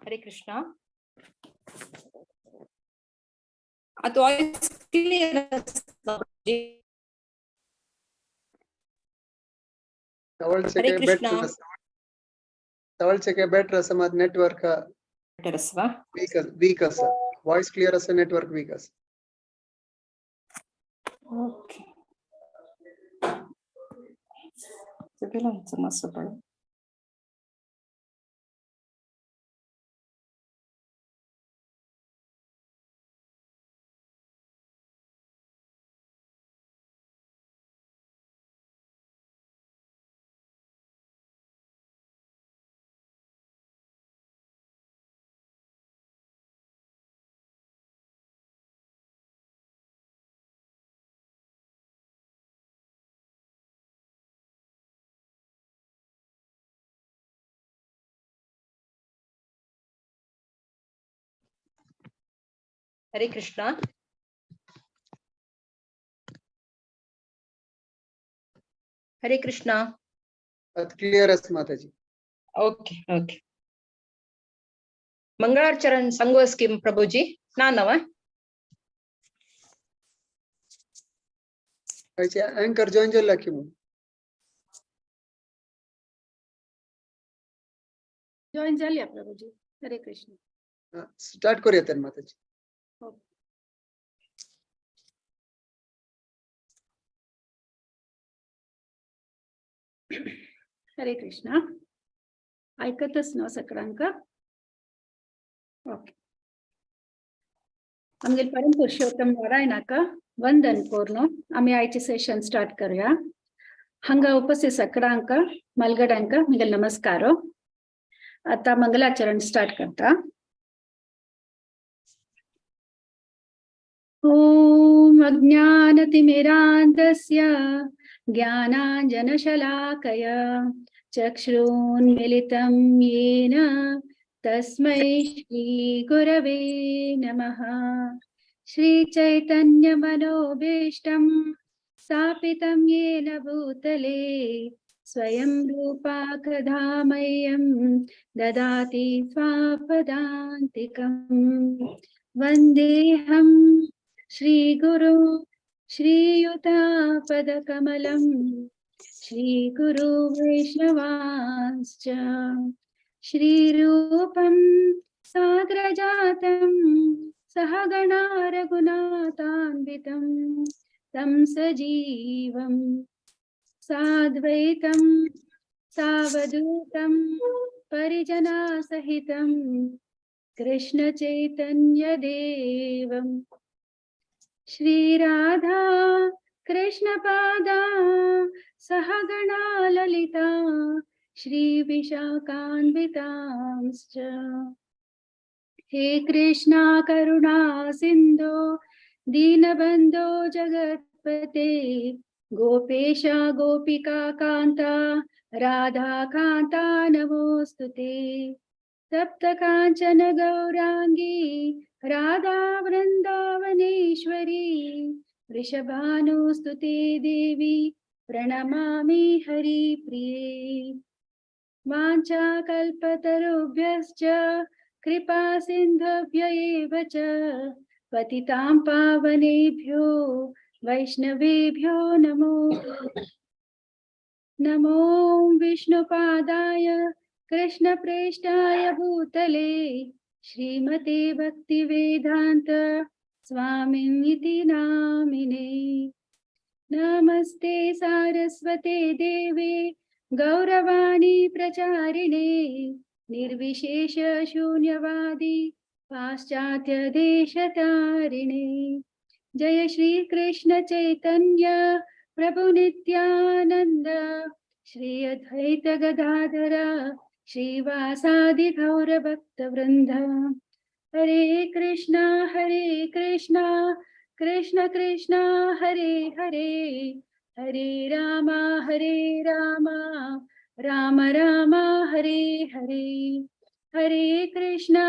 हरे कृष्णा। तो vice clear जी। हरे कृष्णा। तवळचे बेटर समाज नेटवर्क बेटरस्वा वीक वॉइस क्लियर अस नेटवर्क वीक अस ओके सगळं मस्त पण हरे कृष्णा। हरे कृष्णा। क्लियर अस माताजी। ओके ओके मंगलाचरण संगोस किम प्रभुजी नानव एंकर जॉइन झाला की मग जॉइन झाली प्रभुजी। हरे कृष्ण स्टार्ट करूया तर माताजी। हरे कृष्णा ऐकतच ना सगळ्यांक ओके आमगे परम पुरुषोत्तम नारायणाक वंदन करून आम्ही आयचे सेशन स्टार्ट करूया। हंगा उपस्थित सगळ्यांक मलगड्यांक मिगल नमस्कार। आता मंगलाचरण स्टार्ट करता। ओम अज्ञानतिमिरान्धस्य ज्ञानाञ्जनशलाकय चक्षुरुन्मीलितं येन तस्मै श्रीगुरवे नमः। श्रीचैतन्यमनोभीष्टं स्थापितं येन भूतले स्वयं रूपा कदा मह्यं ददाति स्वापदान्तिकम्। वन्देऽहं श्रीगुरु श्रीयुतापदकमलं श्रीगुरु वैष्णवांश्च श्रीरूपं साग्रजातं सहगणा रघुनाथान्वितं तं सजीवं साद्वैतं सावधूतं परिजनासहितं कृष्ण चैतन्य देवं श्रीराधा कृष्ण पादा सहगणा ललिता श्रीविशाखान्वितांश्च। हे कृष्णा करुणा सिन्धो दीनबन्धो जगत्पते गोपेशा गोपिका कान्ता राधा कान्ता नमोस्तुते। तप्त कांचन गौरांगी राधा वृंदावनेश्वरी वृषभानुस्तुते देवी प्रणमामि हरिप्रिये। वाञ्छाकल्पतरुभ्यश्च कृपा सिन्धुभ्य एव च पतितां पावनेभ्यो वैष्णवेभ्यो नमो नमो विष्णुपादाय कृष्ण प्रेष्ठाय भूतले श्रीमते भक्तिवेदांत स्वामिनिति नामिने। नमस्ते सारस्वते देवे गौरवाणी प्रचारिणे निर्विशेष शून्यवादी पाश्चात्य देशतारिणे। जय श्री कृष्ण चैतन्य प्रभु नित्यानंद श्री अद्वैत गदाधर श्रीवासादि गौर भक्त वृंद। हरे कृष्णा कृष्ण कृष्णा हरे हरे हरे राम राम राम हरे हरे। हरे कृष्णा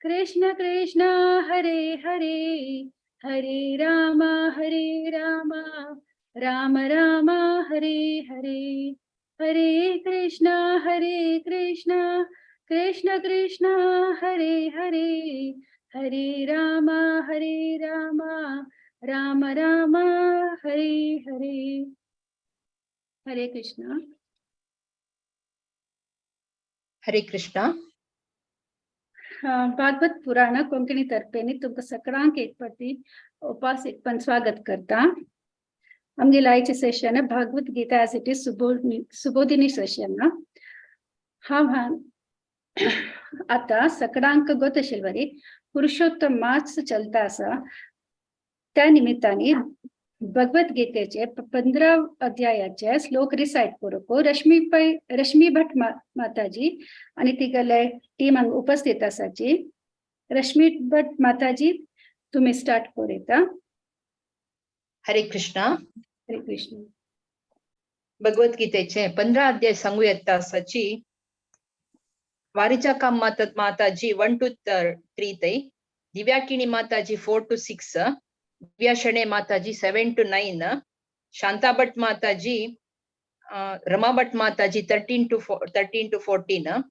कृष्ण कृष्णा हरे हरे हरे राम राम राम हरे हरे। हरे कृष्णा कृष्ण कृष्ण हरे हरे हरे राम राम राम हरे हरे। हरे कृष्ण। हरे कृष्णा। भागवत पुराण कोंकणी तर्फे तुमकां सगळ्यांक एक फावटी उपास स्वागत करता। आमगे लायचे session Bhagavad Gita as it is Subodhini session हांव आता सगळ्यांक गोत आशिल्ली पुरुषोत्तम मास चलता आसा त्या निमित्ताने भगवत गीतेचे 15 अध्यायाचे श्लोक रिसाइट करूक रश्मी भट माताजी आणि तिगले टीम हांगा उपस्थित आसाची। रश्मी भट माताजी तुम्ही स्टार्ट करूं। हरे कृष्णा। हरे कृष्ण। भगवद्गीतेचे 15 अध्याय सांगू येता आसाची वारिचा काम माताजी 1 to 3 तै, दिव्याकिनी माताजी 4 to 6, दिव्या शणे माताजी 7 to 9, शांता भट माताजी रमा भट माताजी 13 to 14,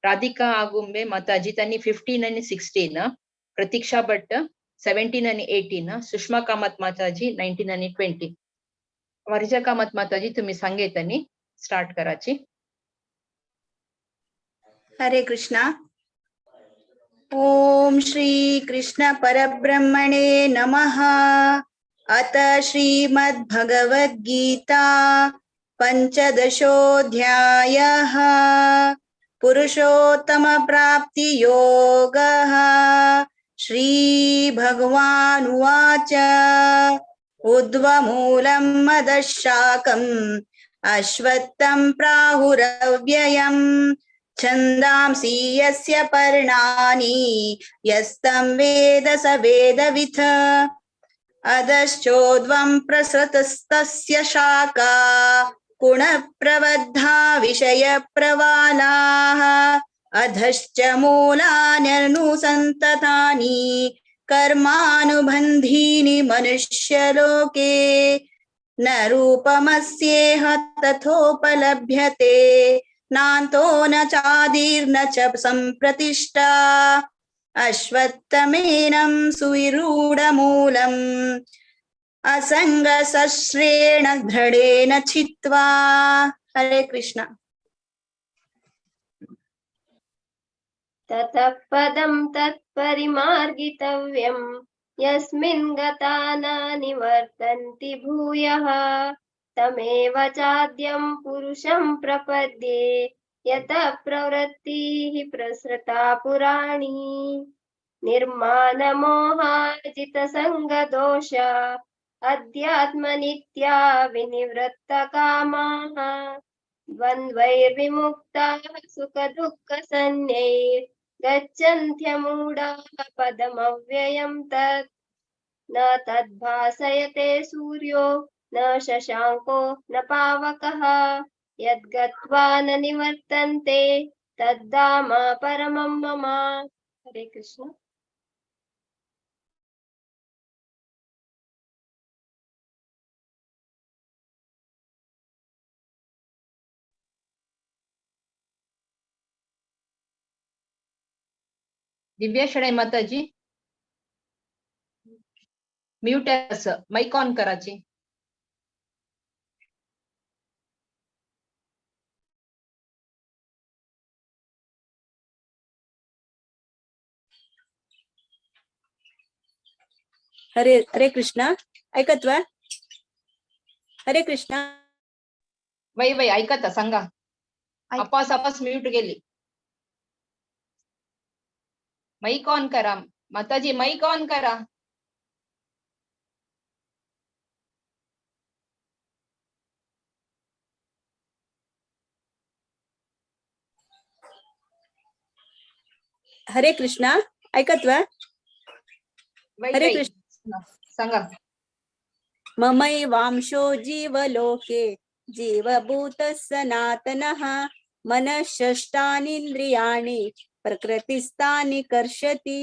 राधिका आगुंबे माताजी तनी 15 and 16, Pratiksha Bhat 17 and 18, Sushma Kamat माताजी 19 and 20। वारिजा कामत माताजी तुम्ही सांगेतनी स्टार्ट कराची। हरे कृष्णा। ओम श्री कृष्ण परब्रह्मणे नमः। अत श्रीमद् भगवद गीता पंचदशोऽध्यायः पुरुषोत्तम प्राप्ति योगः। श्री भगवान् उवाच ऊर्ध्वमूलं मदशाकम् अश्वत्थं प्राहुरव्ययम् छन्दांसि यस्य पर्णानि यस्तं वेद स वेदवित्। अधश्चोर्ध्वं प्रसृतस्तस्य शाखा गुणप्रबद्धा विषयप्रवालाः। अधश्च मूलान्यनुसन्ततानि कर्मानुबन्धीनि मनुष्यलोके। न रूपमस्येह तथोपलभ्यते नान्तो न चादिर्न च सम्प्रतिष्ठा। अश्वत्थमेनं सुविरूढमूलम् असङ्गशस्त्रेण दृढेन छित्त्वा। हरे कृष्ण। ततः पदं तत्परिमार्गितव्यं यस्मिन् गता न निवर्तन्ति भूयः। तमेव चाद्यं पुरुषं प्रपद्ये यतः प्रवृत्तिः प्रसृता पुराणी। निर्मानमोहाजितसङ्गदोष अध्यात्मनित्या विनिवृत्तकामाः। द्वन्द्वैर्विमुक्ताः सुखदुःखसंज्ञैर्गच्छन्त्यमूढाः पदमव्ययं तत्। न तद्भासयते सूर्यो न शशांको न पावकः। यद्गत्वा न निवर्तन्ते तद्धाम परमं मम। हरे कृष्ण। दिव्या शणे माताजी म्यूट माइक ऑन कराची। हरे हरे कृष्ण। ऐकत्वा? हरे कृष्ण। वै वै ऐकता सांगा। आपास म्यूट गेली। माइक ऑन करा माताजी, माइक ऑन करा। हरे कृष्ण। ऐकत्वा? वै हरे वै कृष्ण। सांगा। ममैवांशो जीवलोके जीवभूतः सनातनः। मनःषष्ठानीन्द्रियाणि प्रकृतिस्थानि कर्षति।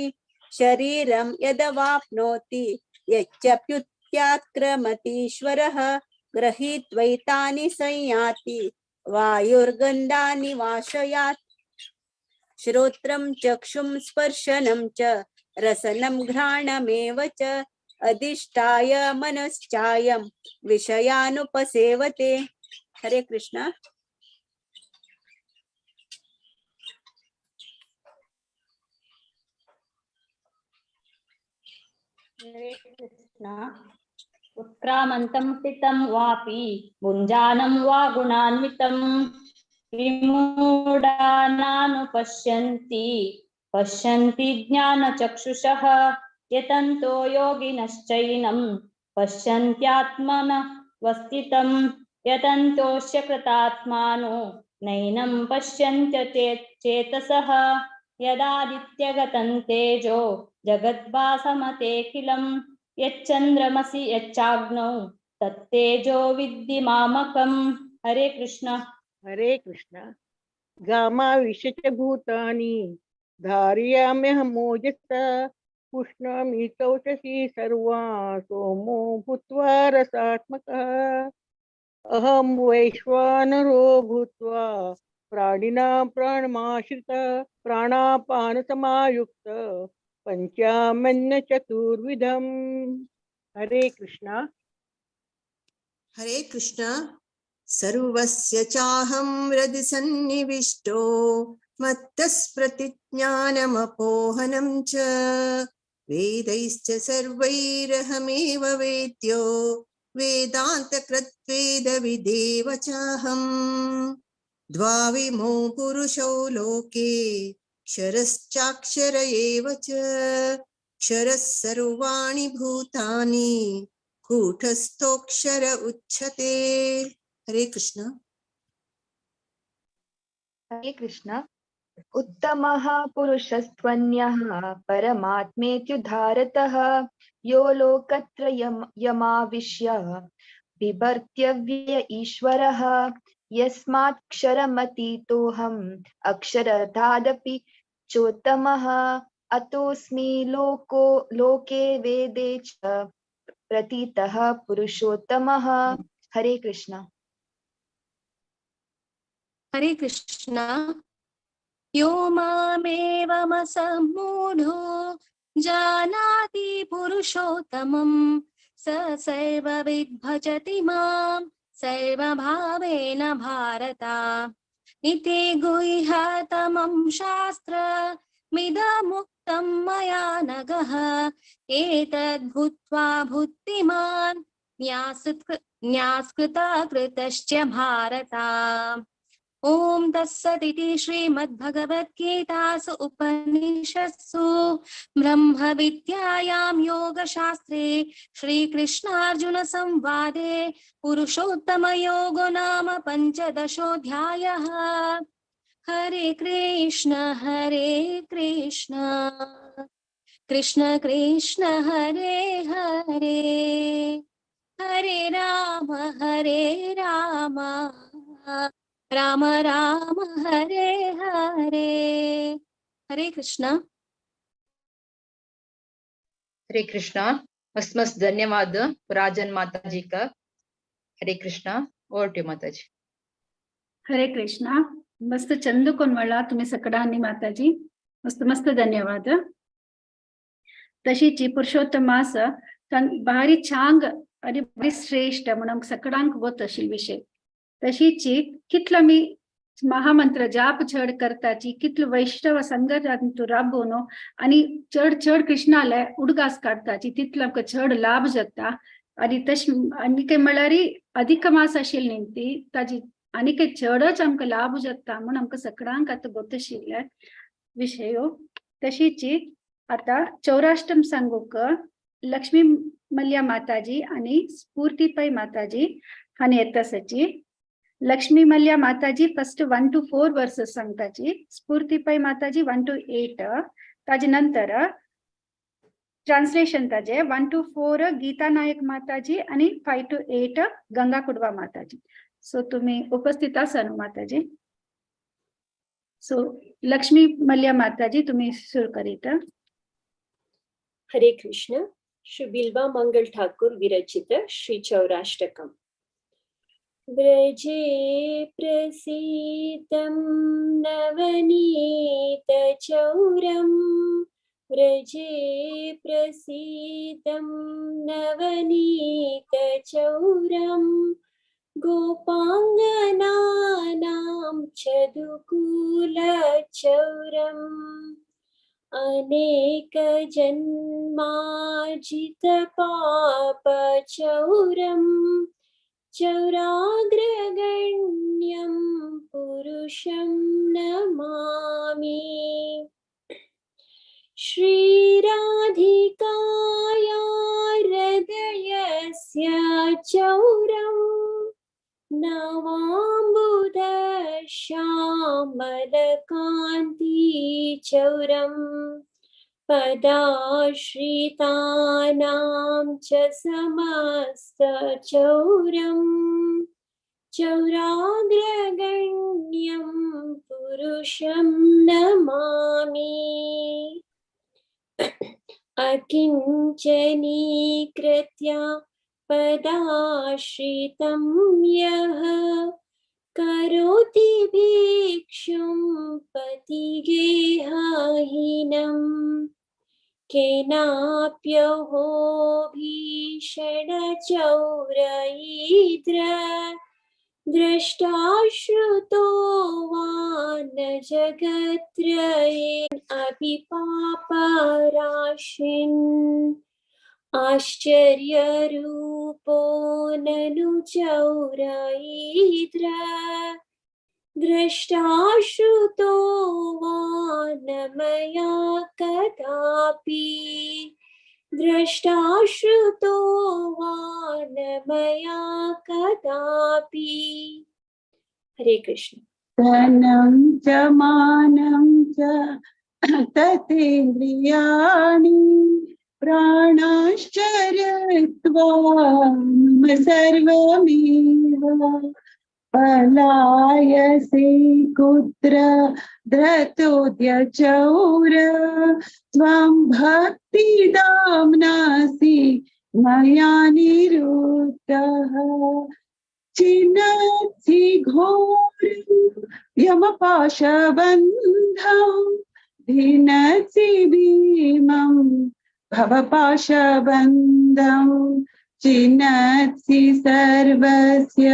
शरीरं यदवाप्नोति यच्चप्युत्यात्क्रमतीश्वरः गृहीत्वैतानि संयाति वायुर्गन्धानि वाशयात्। श्रोत्रं चक्षुं स्पर्शनं च रसनं घ्राणमेव च अधिष्ठाय मनश्चायं विषयानुपसेवते। हरे कृष्ण। हरे कृष्ण। उत्क्रामन्तं स्थितं वापि भुञ्जानं वा गुणान्वितं विमूढानानुपश्यन्ति पश्यन्ति ज्ञानचक्षुषः यतन्तो योगिनश्चैनं पश्यन्त्यात्मनवस्थितं यतन्तोऽस्य कृतात्मानो नैनं पश्यन्त्यचेतसः यदादित्यगतं तेजो जगद्भासमतेऽखिलं यच्चन्द्रमसि यच्चाग्नौ तत्तेजो विद्धि मामकम्। हरे कृष्ण। हरे कृष्ण। गामाविश्य च भूतानि धारयाम्यहमोजसा पुष्णामि चौषसी सर्वा सोमो भूत्वा रसात्मकः अहं वैश्वानरो भूत्वा प्राणिनां प्राणमाश्रितः प्राणापानसमायुक्त पञ्चामन्यचतुर्विधम्। हरे कृष्ण। हरे कृष्ण। सर्वस्य चाहं हृदि सन्निविष्टो मत्तस्प्रतिज्ञानमपोहनं च वेदैश्च सर्वैरहमेव वेद्यो वेदान्तकृत्वेदविदेव चाहम् द्वाविमो पुरुषौ लोके क्षरश्चाक्षर एव च क्षरः सर्वाणि भूतानि कूटस्थोऽक्षर उच्यते। हरे कृष्ण। हरे कृष्ण। उत्तमः पुरुषस्त्वन्यः परमात्मेत्युदारतः यो लोकत्रयमाविश्य बिभर्त्यव्यय ईश्वरः यस्मात्क्षरमतीतोऽहम् अक्षरधादपि चोत्तमः अतोऽस्मि लोके वेदे च प्रतीतः पुरुषोत्तमः। हरे कृष्ण। हरे कृष्ण। यो मामेवमसम्मूढो जानाति पुरुषोत्तमं स सर्वविद् भजति मां सर्वभावेन भारत। इति गुह्यतमं शास्त्रमिदमुक्तं मया नघः एतद्भूत्वा बुद्धिमान् न्यासकृता कृतश्च भारत। ओम तत्सदिति श्रीमद्भगवद्गीतासु उपनिषत्सु ब्रह्मविद्यायां योगशास्त्रे श्रीकृष्णार्जुन संवादे पुरुषोत्तमयोगो नाम पंचदशोऽध्यायः। हरे कृष्ण कृष्ण कृष्ण हरे हरे हरे राम राम राम हरे हरे। हरे कृष्ण। हरे कृष्णा। मस्त धन्यवाद राजन माता जी का। हरे कृष्णा। ओवर टू माता जी। हरे कृष्णा. मस्त चंदुकोन वळा तुम्ही सकडानी माताजी. मस्त मस्त धन्यवाद. तशीची पुरुषोत्तम मास भारी छांग आणि भारी श्रेष्ठ म्हणून सकडांक गोत आशिल विषय. तशीची कितलं मी महामंत्र जाप चढ करताची कितलं वैष्णव संगत राबून आणि चढ कृष्णाला उडगास काढताची तितलं चढ लाभ जाता. आणि तश आणि काही म्हळ्यारी अधिक मास आशिल निमती ताजी आणि काही चढच आमकां लाभ जाता म्हणून आमकां सगळ्यांक आता गोतशिल्ले विषय. तशीची आता चौराष्टम सांगूक लक्ष्मी मल्ल्या माताजी आणि स्फूर्तिपै माताजी हानी येतासची. लक्ष्मी मल्ल्या माताजी फर्स्ट 1 to 4 वर्सेस सांगताची. स्फूर्तिपै माताजी 1 to 8. ताजे नंतर ट्रान्सलेशन ताजे 1 to 4 गीता नायक माताजी आणि 5 to 8 गंगा कुडवा माताजी. सो तुम्ही उपस्थित आसा न्हू माताजी. सो लक्ष्मी मल्ल्या माताजी तुम्ही सुरू करीत. हरे कृष्ण. श्री बिल्वा मंगल ठाकुर विरचित श्री चौराष्टकम. व्रजे प्रसीदं नवनीतचौरम् व्रजे प्रसीदं नवनीतचौरम् गोपाङ्गनानां चदुकूलचौरम् अनेकजन्मार्जितपापचौरम् चौराग्रगण्यं पुरुषं नमामि। श्रीराधिकाया हृदयस्य चौरम् नवाम्बुदश्यामलकान्तिचौरम् पदाश्रितानां च समस्तचौरम् चौराग्रगण्यं पुरुषं नमामि। अकिञ्चनीकृत्य पदाश्रितं यः करोति भिक्षुं पतिगेहहीनम् केनाप्यहो भीषणचौरयिद्र दृष्टाश्रुतो वा न जगत्त्रयेन अपि पापराशिन् आश्चर्यरूपो ननु चौरयिद्र दृष्टाश्रुतो वा न मया कदापि दृष्टाश्रुतो वा न मया कदापि। हरे कृष्ण। धनं च मानं च तथेन्द्रियाणि प्राणाश्चर्यत्वा मम सर्वमेव पलायसे कुत्र धृतोद्यचौर त्वं भक्तिदाम्नासि मया निरुद्धः चिनत्सि घोरं यमपाशबन्धं भिनत्सि भीमं भवपाशबन्धं चिनत्सि सर्वस्य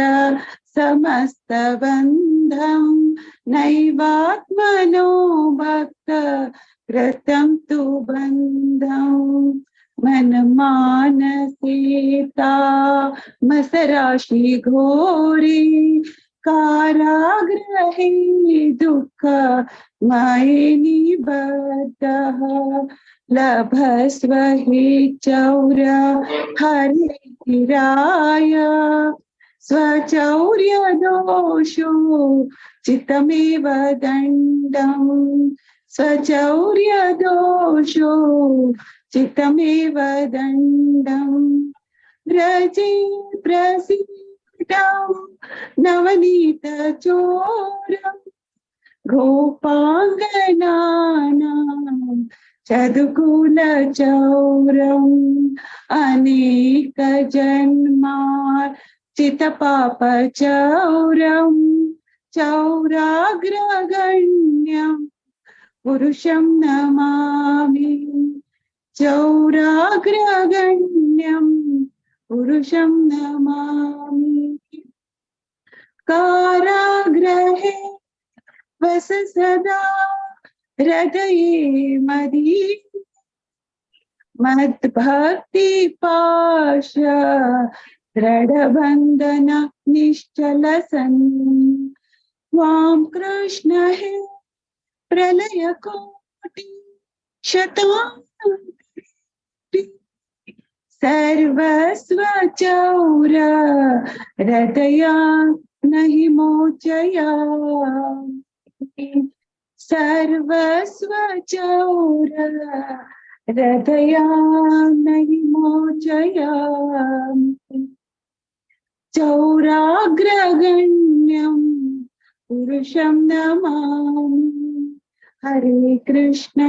समस्तबन्धं नैवात्मनो भक्त कृतं तु बन्धं मनमानसेता मसराशि घोरे कारागृहे दुःख मयि निबद्धः लभस्व हि चौर हरे चिराय स्वचौर्यदोषो चित्तमेव दण्डं स्वचौर्यदोषो चित्तमेव दण्डं व्रजे प्रसीदं नवनीतचौरं गोपाङ्गनानां चदुकूलचौरम् अनेकजन्मार्जितपापचौरम् चौराग्रगण्यं पुरुषं नमामि चौराग्रगण्यं पुरुषं नमामि कारागृहे वस सदा हृदये मदी मद्भक्तिपाश दृढबन्धन निश्चलसन् त्वां कृष्ण हे प्रलयकोटि शतान्ति सर्वस्व चौर हृदया नहि मोचयामि सर्वस्व चौर हृदया नहि मोचयामि चौराग्रगण्यं पुरुषं नमामि हरे कृष्ण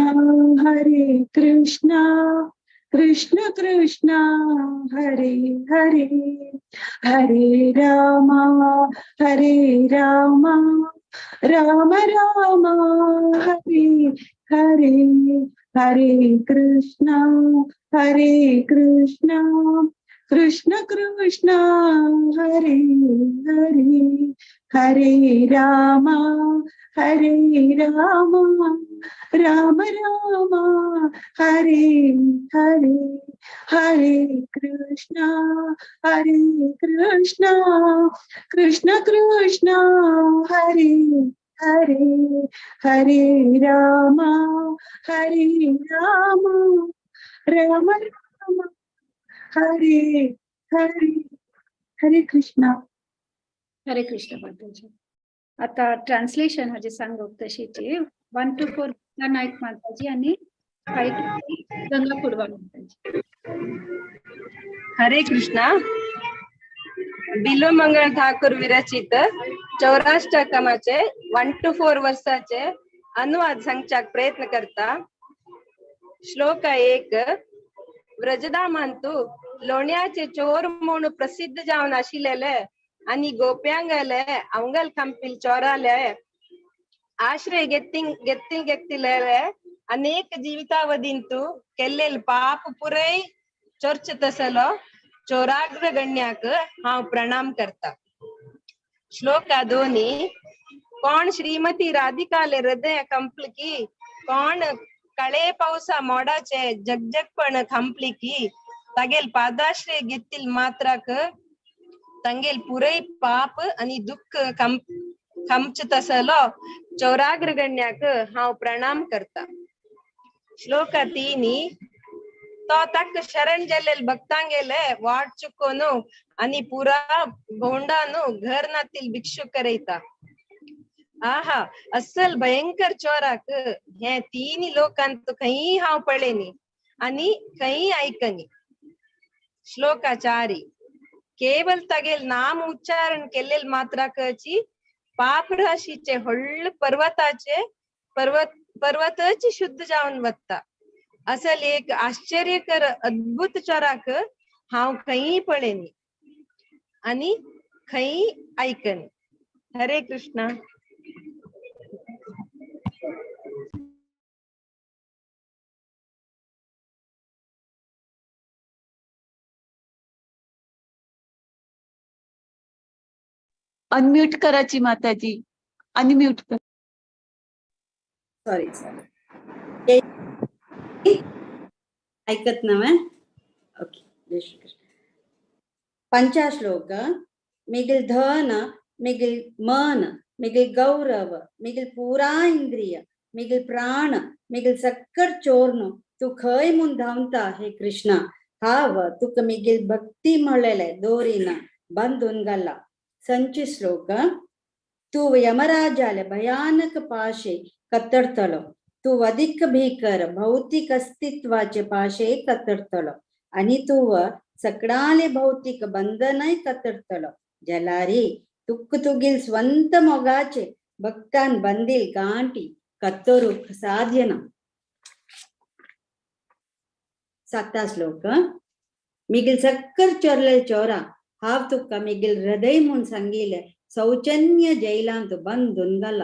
कृष्ण कृष्ण हरे हरे हरे राम राम राम हरे हरे हरे कृष्ण कृष्ण कृष्ण हरे हरे हरे राम राम राम हरे हरे हरे कृष्ण कृष्ण कृष्ण हरे हरे हरे राम राम राम हरे हरे हरे कृष्ण. हरे कृष्ण माताजी. आता ट्रान्सलेशन हाचे सांगप तशीची 1 to 4 नाईक माताजी आणि 5 to 6 गंगा कुडवा माताजी. हरे कृष्णा. बिल्वमंगळ ठाकूर विरचित चौराष्टकमाचे 1 to 4 वर्षाचे अनुवाद सांगच्याक प्रयत्न करता. श्लोक 1. व्रजधामांतू लोण्याचे चोर म्हणून प्रसिद्ध जावन आशिल्ले आणि गोप्यांगले अवंगल कंपिल चोराले आश्रय ಗೆತ್ತಿले अनेक जीवितावधींतू केल्लेल पाप पुरय चोर्च तसलो चोराग्रगण्याक हांव प्रणाम करता. श्लोक 2. कोण श्रीमती राधिकाले हृदय कंपल की कोण कळे पावसा मोडाचे जगजगपण कंपली की तगेल पादाश्रय घेतील मात्राक तंगेल पुरय पाप आणि दुःख कंपच तसलो चौराग्रगण्याक हांव प्रणाम करता. श्लोक 3. तो तक शरण गेलेल भक्तांगेले वाट चुकोनु आणि पुरा भोंडानु घर नातील भिक्षु करयता. आहा अस्सल भयंकर चोराक हे तीन लोकांत खंयी हांव पळेनी आणि खंयी ऐकनी. श्लोक 4. केवल तगेल नाम उच्चारण केलेल मात्राकची पाप राशीचे हळ्ळ पर्वताची शुद्ध जावन वत्ता. असल एक आश्चर्यकर अद्भुत चोराक हांव खंयी पळेनी आणि खंयी ऐकनी. हरे कृष्ण. अनम्यूट कराची माताजी. अनम्यूट कर. सॉरी ऐकत नव्हे. ओके. जय श्री कृष्ण. पंचा श्लोक. मिगिल धन मिगिल मन मिगिल गौरव मिगिल पुरा इंद्रिय मिगिल प्राण मिगिल सक्कर चोरनो तू खय मुन धावता हे कृष्ण हाव तुक मिगिल भक्ती मळलेले दोरीन बंधुनगಲ್ಲ. संची श्लोक. तू यमराजाले भयानक पाशे कतडतलो तू अधिक भीकर भौतिक अस्तित्वाचे पाशे कतडतलो आणि तू सगळाले भौतिक बंधनय कतडतलो. जलारी तुक तुगिल स्ವಂತ मोगाचे भक्तान बंदिल गांटी कतरुक साध्यन. 7 श्लोक. मिगिल सक्कर चोरले चोरा हाव तुका मिगिल हृदय मुन संगीले सौचन्य जैलांत बंधुनगಲ್ಲ.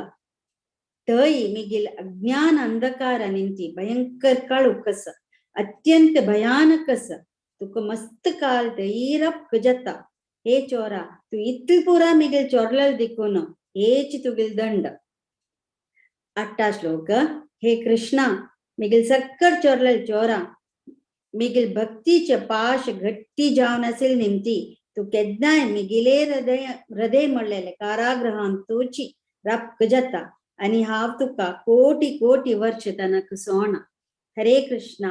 तई मिगिल अज्ञान अंधकार निंती भयंकर कळुकस अत्यंत भयानकस तुक मस्त काल धैरप गजता. हे चोरा तू इतल पुरा मिगिल चोरल दिकून हेच तुगिल दंड. 8 श्लोक. हे कृष्णा मिगिल सक्कर चोरल चोरा मिगिल भक्तीचे पाश घट्टी जावन असेल निमती तू केदनाय मिगिले हृदय मळलेले कारागृहान तोची रप गजता आणि हाव तुका कोटी कोटी वर्ष तनक सोना. हरे कृष्णा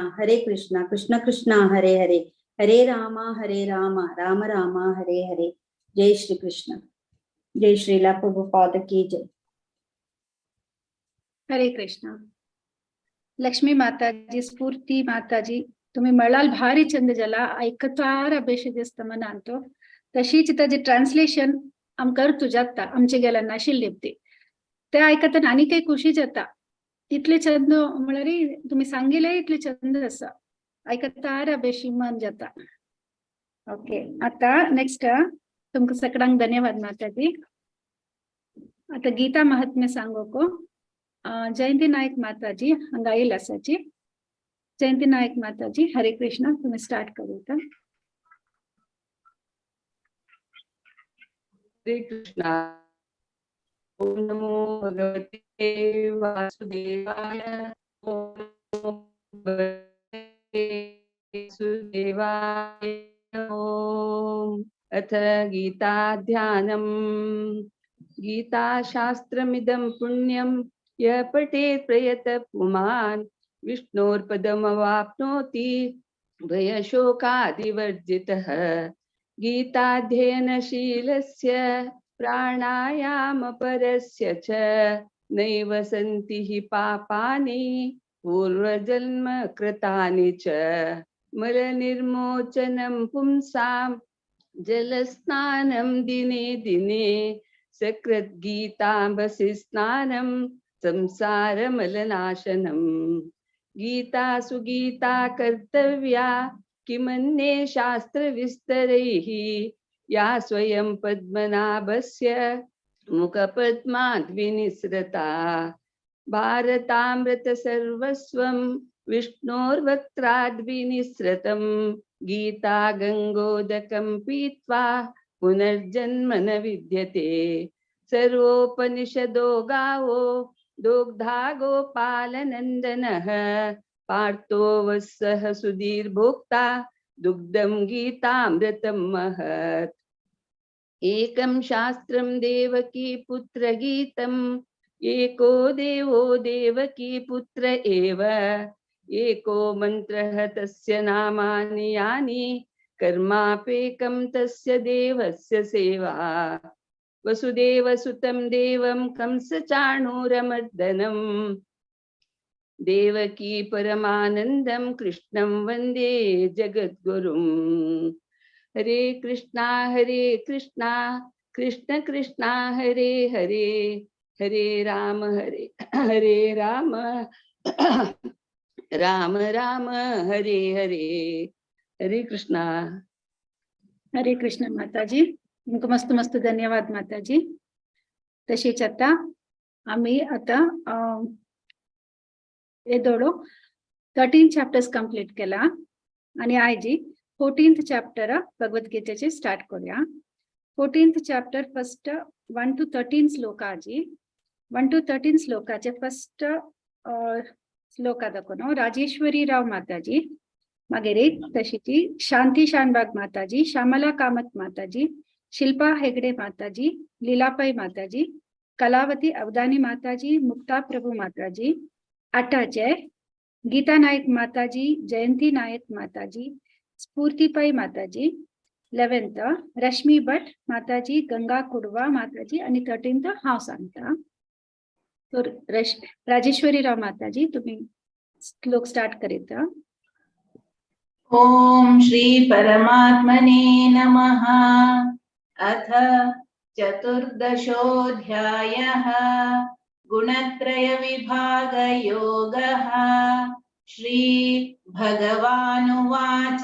कृष्ण कृष्णा हरे हरे हरे रामा राम रामा हरे हरे. जय श्री कृष्ण. जय श्रीला प्रभुपाद की जय. हरे कृष्ण. लक्ष्मी माताजी स्फूर्ती माताजी तुम्ही म्हणाल भारी छंद ज्याला ऐकतार अभ्यास दिसत मना आणतो तशीच ताजे ट्रान्सलेशन आम करतो जाता आमचे गेला नाशिल्ले ते ऐकताना आणि काही खुशी जाता. इतले छंद म्हळ्यार तुम्ही सांगिले इतले छंद असा ऐकता बेशी मन जाता. ओके, आता नेक्स्ट तुमका सगळ्यांक धन्यवाद माताजी. आता गीता महात्म्य सांगो को जयंती नायक माताजी हांगा येयला आसाची. जयंती नायक माताजी, हरे कृष्ण, तुम्ही स्टार्ट करूता. हरे कृष्णा. ओम नमो भगवते वासुदेवाय. ओम नमो भगवते वासुदेवाय. ओम. अथ गीता ध्यानम्. गीता शास्त्रमिदं पुण्यं यः पठेत् प्रयतः पुमान् विष्णोर्पदमवाप्नोति भयशोकादिवर्जितः. गीताध्ययनशीलस्य प्राणायामपरस्य च नैव सन्ति हि पापानि पूर्वजन्म कृतानि च. मलनिर्मोचनं पुंसां जलस्नानं दिने दिने सकृद्गीताम्बसि स्नानं संसारमलनाशनम्. गीता सुगीता कर्तव्या किमन्ये शास्त्रविस्तरैः. या स्वयं पद्मनाभस्य मुखपद्माद्विनिसृता. भारतामृत सर्वस्वं विष्णोर्वक्त्राद्विनिसृतं. गीता गंगोदकं पीत्वा पुनर्जन्म न विद्यते. सर्वोपनिषदो गावो दोग्धा गोपालनन्दनः. पार्थो वत्सः सुधीर्भोक्ता दुग्धं गीतामृतं महत्. एकं शास्त्रं देवकी पुत्र गीतम्. एको देवो देवकी पुत्र एव. एको मन्त्रः तस्य नामानि यानि. कर्मापेकं तस्य देवस्य सेवा. वसुदेवसुतं देवं कंसचाणूरमर्दनम्. देवकी परमानन्दं कृष्णं वन्दे जगद्गुरुम्. हरे कृष्णा कृष्ण कृष्णा हरे हरे. हरे राम राम राम हरे हरे. हरे कृष्णा. हरे कृष्ण माताजी, तुमका मस्त मस्त धन्यवाद माताजी. तशीच आता आम्ही आता येदोडो 13 चॅप्टर्स कंप्लीट केला आणि आयजी 14th चॅप्टर भगवद्गीतेचे स्टार्ट करूया. 14th चॅप्टर फर्स्ट 1 to 13 श्लोकाची 1 to 13 श्लोकाचे फर्स्ट श्लोका दाखवनो राजेश्वरी राव माताजी, मागेरे तशीची शांती शानबाग माताजी, श्यामला कामत माताजी, शिल्पा हेगडे माताजी, लीलापाई माताजी, कलावती अवधानी माताजी, मुक्ता प्रभू माताजी, 8चे गीता नायक माताजी, जयंती नायक माताजी, स्फूर्तिपाई माताजी, 11th रश्मी भट माताजी, गंगा कुडवा माताजी आणि 13th हांव सांगता. तर राजेश्वरी राव माताजी तुम्ही श्लोक स्टार्ट करीत. ओम श्री परमात्मने नमः. अथ चतुर्दशोऽध्यायः. गुणत्रय विभाग योगः. श्री भगवानुवाच.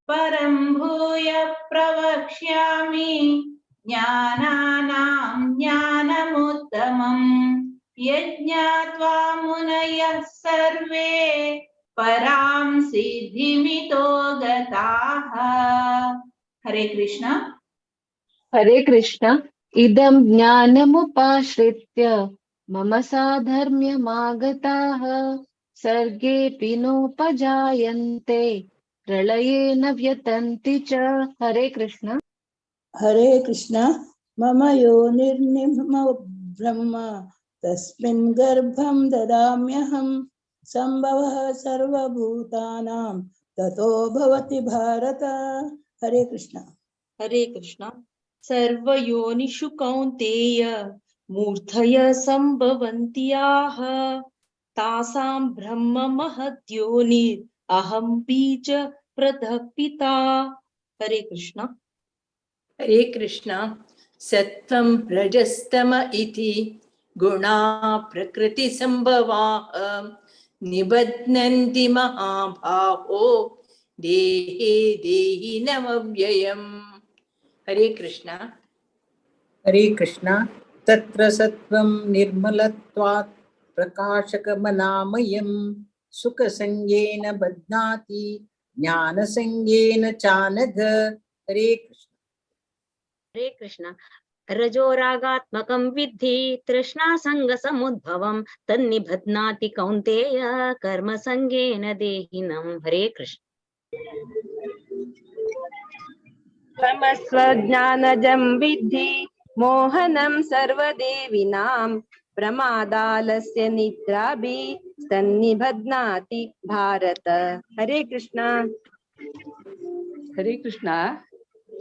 परं भूय प्रवक्ष्यामि ज्ञानानां ज्ञानमुत्तमम्. यज्ञात्वा मुनयः सर्वे परां सिद्धिमितो गताः. हरे कृष्ण. हरे कृष्ण. इदं ज्ञानमुपाश्रित्य मम साधर्म्यमागताः सर्गेऽपि नोपजायन्ते प्रलये न व्यतन्ति च. हरे कृष्ण. हरे कृष्ण. मम योनिर्निर्मम ब्रह्म तस्मिन् गर्भं ददाम्यहं. संभवः सर्वभूतानां ततो भवति भारत. हरे कृष्ण. हरे कृष्ण. सर्वयोनिषु कौन्तेय मूर्धय सम्भवन्ति याः तासां ब्रह्म महद्योनिर् अहं बीज प्रदपिता. हरे कृष्ण. हरे कृष्ण. सत्त्वं रजस्तम इति गुणा प्रकृतिसम्भवाः निबध्नन्ति महाभाहो देहे देहिनमव्ययम्। हरे कृष्णा। हरे कृष्णा। तत्र सत्वं निर्मलत्वात् प्रकाशकमनामयं सुखसंज्ञेन बध्नाति ज्ञानसंज्ञेन चानघ। हरे कृष्ण। हरे कृष्ण। रजोरागात्मकं विद्धि तृष्णासंगसमुद्भवं तन्निबध्नाति कौन्तेय कर्मसंगेन देहिनं। हरे कृष्ण। तमस्वज्ञानजं विद्धि मोहनं सर्वदेविनां प्रमादालस्य निद्राभि तन्निबध्नाति भारत। हरे कृष्णा। हरे कृष्णा।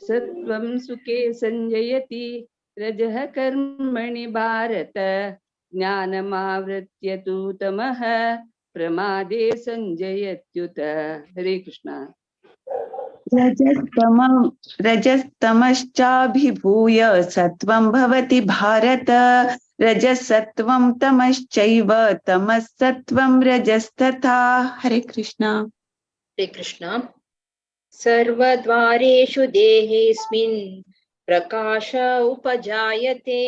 सत्वं सुखे संजयति रजः कर्मणि भारत ज्ञानमावृत्य तु तमः प्रमादे संजयत्युत। हरे कृष्णा। रजस्तमश्चाभिभूय सत्वं भवति भारत रजसत्वं तमश्चैव तमसत्वं रजस्तथा। हरे कृष्णा। हरे कृष्ण। सर्वद्वारेषु देहेऽस्मिन् प्रकाश उपजायते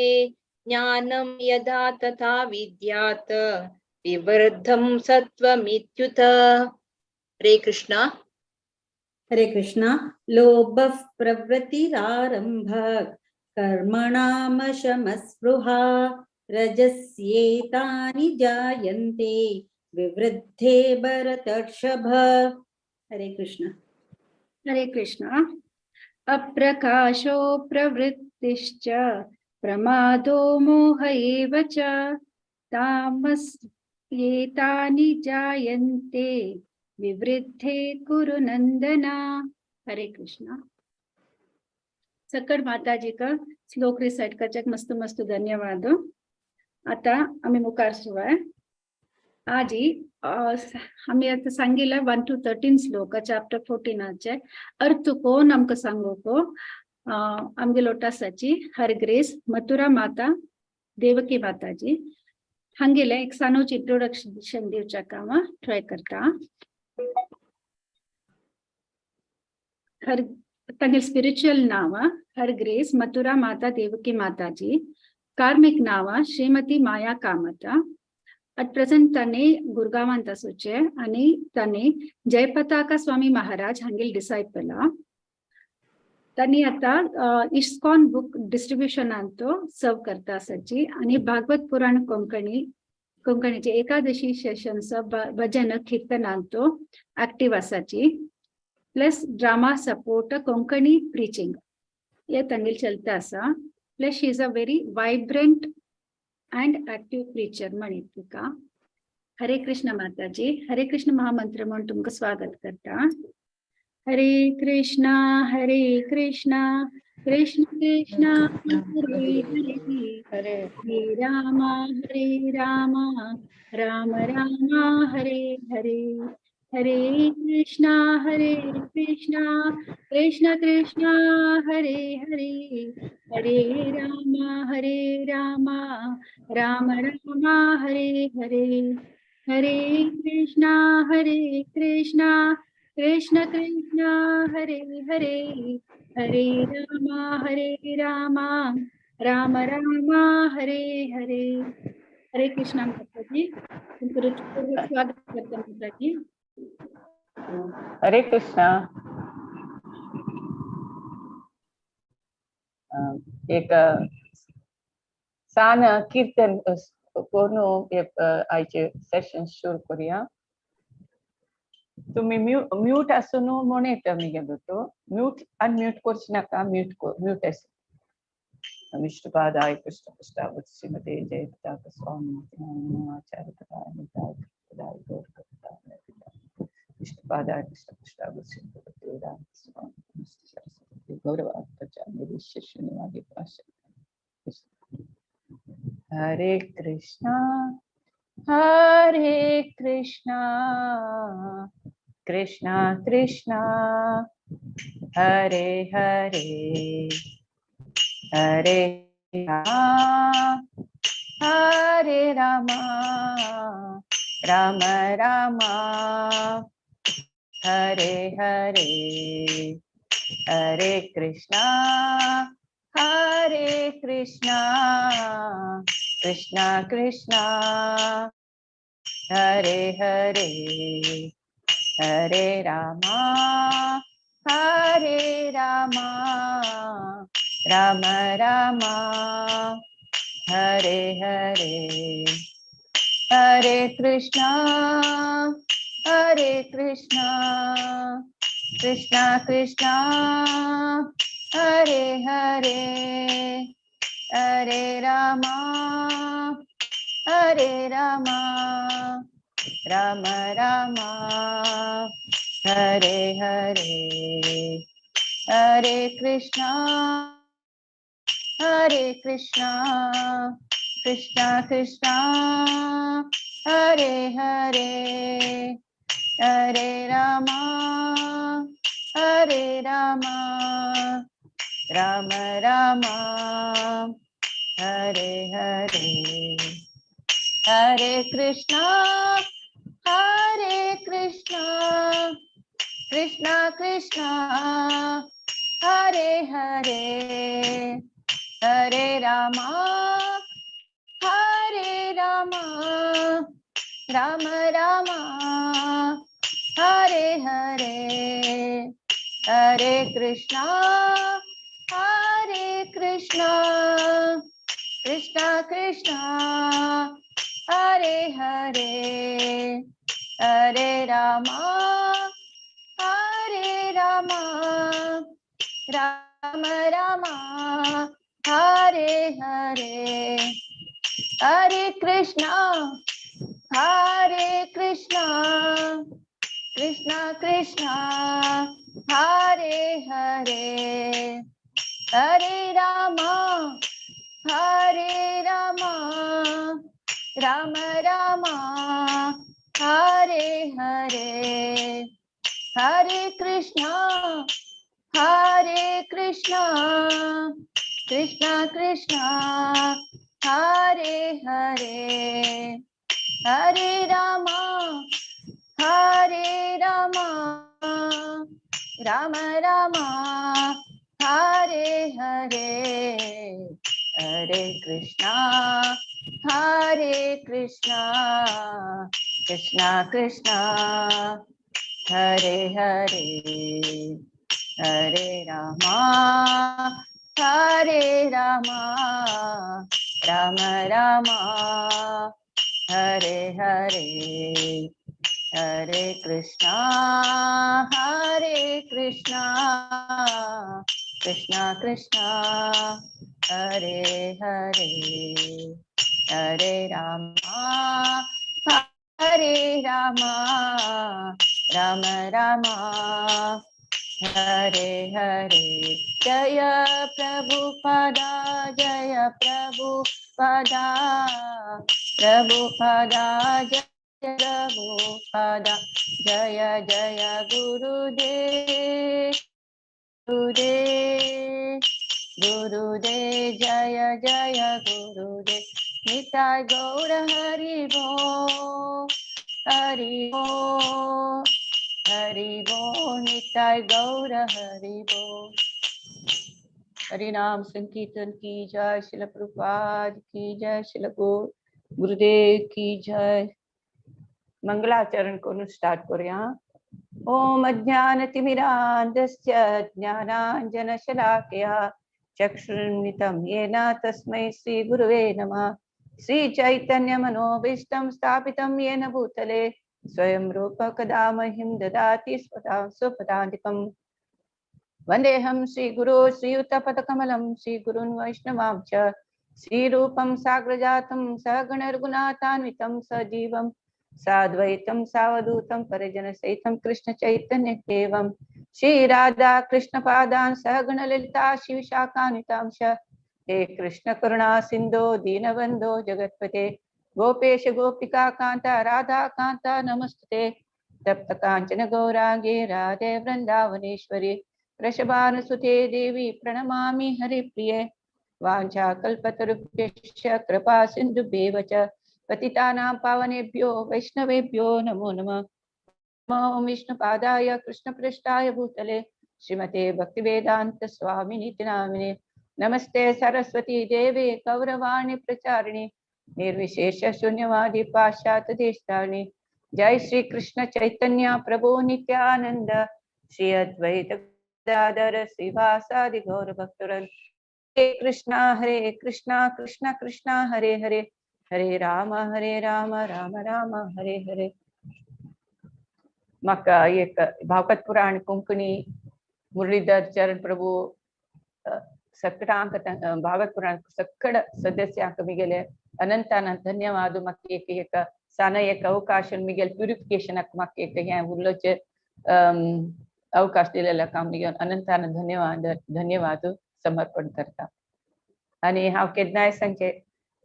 ज्ञानं यदा तथा विद्यात् विवृद्धं सत्त्वमित्युत। हरे कृष्ण। हरे कृष्णा। लोभः प्रवृत्तिरारम्भ कर्मणामशमस्पृहा रजस्येतानि जायन्ते विवृद्धे भरतर्षभ। हरे कृष्ण। हरे कृष्ण। अप्रकाशो प्रवृत्तिश्च प्रमादो मोह एव च तामस्येतानि जायन्ते विवृद्धे कुरु नंदना। हरे कृष्णा। सकड माताजी का श्लोक रिसाइट करच्याक मस्त मस्त धन्यवाद। आता आम्ही मुखार सुरूय। आजी आम्ही आता सांगितलं 1 to 13 श्लोक चॅप्टर 14 चे अर्थ कोण आमकां सांगोको आमगे लोटासाची हर ग्रेस मथुरा माता देवकी माताजी हांगेले एक सानूच इंट्रोडक्शन दिवच्या कामा ट्राय करता। हर तंगे स्पिरिच्युअल नाव हर ग्रेस मथुरा माता देवकी माताजी कार्मिक नाव श्रीमती माया कामत अट प्रेजेंट तने गुरगावांत आसूचे आणि तने जयपताका स्वामी महाराज हांगेल डिसायपल तनी आता इस्कॉन बुक डिस्ट्रीब्युशनांतो सर्व करता आसाची आणि भागवत पुराण कोंकणीचे एकादशी सेशन्स भजन कीर्तनांतो ऍक्टिव्ह आसाची plus drama support Konkani preaching ये तंगेल चलता आसा plus she is a very vibrant and active preacher म्हणिका। हरे कृष्ण माताजी। हरे कृष्ण महामंत्र म्हणून तुमका स्वागत करता। हरे कृष्णा कृष्ण कृष्ण हरे हरे हरे राम राम राम हरे हरे हरे कृष्णा कृष्ण कृष्ण हरे हरे हरे राम राम राम हरे हरे हरे कृष्णा कृष्ण कृष्ण कृष्ण हरे हरे हरे राम राम हरे हरे। हरे कृष्णा माताजी। स्वागत करते माताजी। हरे कृष्णा। एक सान कीर्तन कोणू आयचे सेशन सुरू करूया। तुम्ही म्यूट आसून म्हणत आम्ही तो म्यूट अनम्यूट करच नाका म्यूट आस विष्णुपादाय कृष्ण पृष्ठावत श्रीमते जयपताका स्वामी विष्णुपादाय कृष्ण पृष्ठावत श्रीमते स्वामी गौरवाचार्य शिष्य निवागे पाशा। हरे कृष्णा कृष्णा कृष्णा हरे हरे हरे राम राम राम हरे हरे हरे कृष्णा कृष्णा कृष्णा हरे हरे हरे रामा राम रामा हरे हरे हरे कृष्णा कृष्णा कृष्णा हरे हरे हरे रामा राम रामा हरे हरे हरे कृष्णा कृष्णा कृष्णा हरे हरे हरे रामा राम रामा हरे हरे हरे कृष्णा कृष्णा कृष्णा हरे हरे हरे रामा राम रामा हरे हरे हरे कृष्णा कृष्णा कृष्णा हरे हरे हरे रामा राम रामा हरे हरे हरे कृष्णा कृष्णा कृष्णा हरे हरे हरे रामा राम रामा हरे हरे हरे कृष्णा कृष्णा कृष्णा हरे हरे हरे रामा राम रामा हरे हरे हरे कृष्णा कृष्णा कृष्णा हरे हरे हरे रामा राम रामा हरे हरे हरे कृष्णा कृष्णा कृष्णा हरे हरे हरे रामा राम रामा हरे हरे जय प्रभुपादा जय प्रभुपादा जय प्रभुपादा जय जय गुरुदेव गुरुदेव जय जय गुरुदेव निताय गौर हरि बोल हरि बोल निताय गौर हरि बोल। हरि नाम संकीर्तन की जय, श्रील प्रभुपाद की जय, श्रील गुरुदेव की जय। मंगलाचरण करून स्टार्ट करूया। ओम अज्ञानतिमिरान्धस्य ज्ञानाञ्जनशलाकया चक्षुरुन्मिलितं येन तस्मै श्रीगुरवे नमः। श्रीचैतन्यमनोभीष्टं स्थापितं येन भूतले स्वयं रूप कदा मह्यं ददाति स्वपदान्तिकम्। वन्देऽहं श्रीगुरो श्रीयुतपदकमलं श्रीगुरुन् वैष्णवां च श्रीरूपं साग्रजातं सहगणरघुनाथान्वितं सजीवं साद्वैतं सावधूतं परिजनसहितं कृष्णचैतन्यदेवं श्रीराधा कृष्णपादान् सहगणललिता शिवशाखान्वितांश। हे कृष्ण करुणा सिन्धो दीनबन्धो जगत्पते गोपेश गोपिका कान्ता राधा कान्ता नमस्ते। तप्त कांचन गौरांगे राधे वृंदावनेश्वरी वृषभानुसुते देवी प्रणमामि हरिप्रिये। वाञ्छाकल्पतरुभ्यश्च कृपा सिन्धुभ्येव च पतितानां पावनेभ्यो वैष्णवेभ्यो नमो नमः। ओम विष्णुपादाय कृष्णपृष्ठाय भूतले श्रीमते भक्तिवेदांत स्वामिनीति नामिने नमस्ते सरस्वती देवे गौरवाणी प्रचारिणे निर्विशेष शून्यवादी पाश्चात्य देशतारिणे। जय श्री कृष्ण चैतन्य प्रभु नित्यानंद श्री अद्वैत गदाधर श्रीवासादि गौर भक्तवृंद। हरे कृष्णा कृष्ण कृष्ण हरे हरे हरे राम राम राम हरे हरे। म्हाका एक भागवत पुराण कोंकणी मुरलीधर चरण प्रभु सगळ्यांक भागवत पुराण सगळ सदस्यांक मिगेले अनंत अनंत धन्यवाद। म्हाका एक सान एक अवकाश मिगेल प्युरिफिकेशनाक म्हाका एक हे उरलोचे अवकाश दिलेल्या काम मिगेल अनंत अनंत धन्यवाद समर्पण करता। आणि हांव केन्नाय सांगचे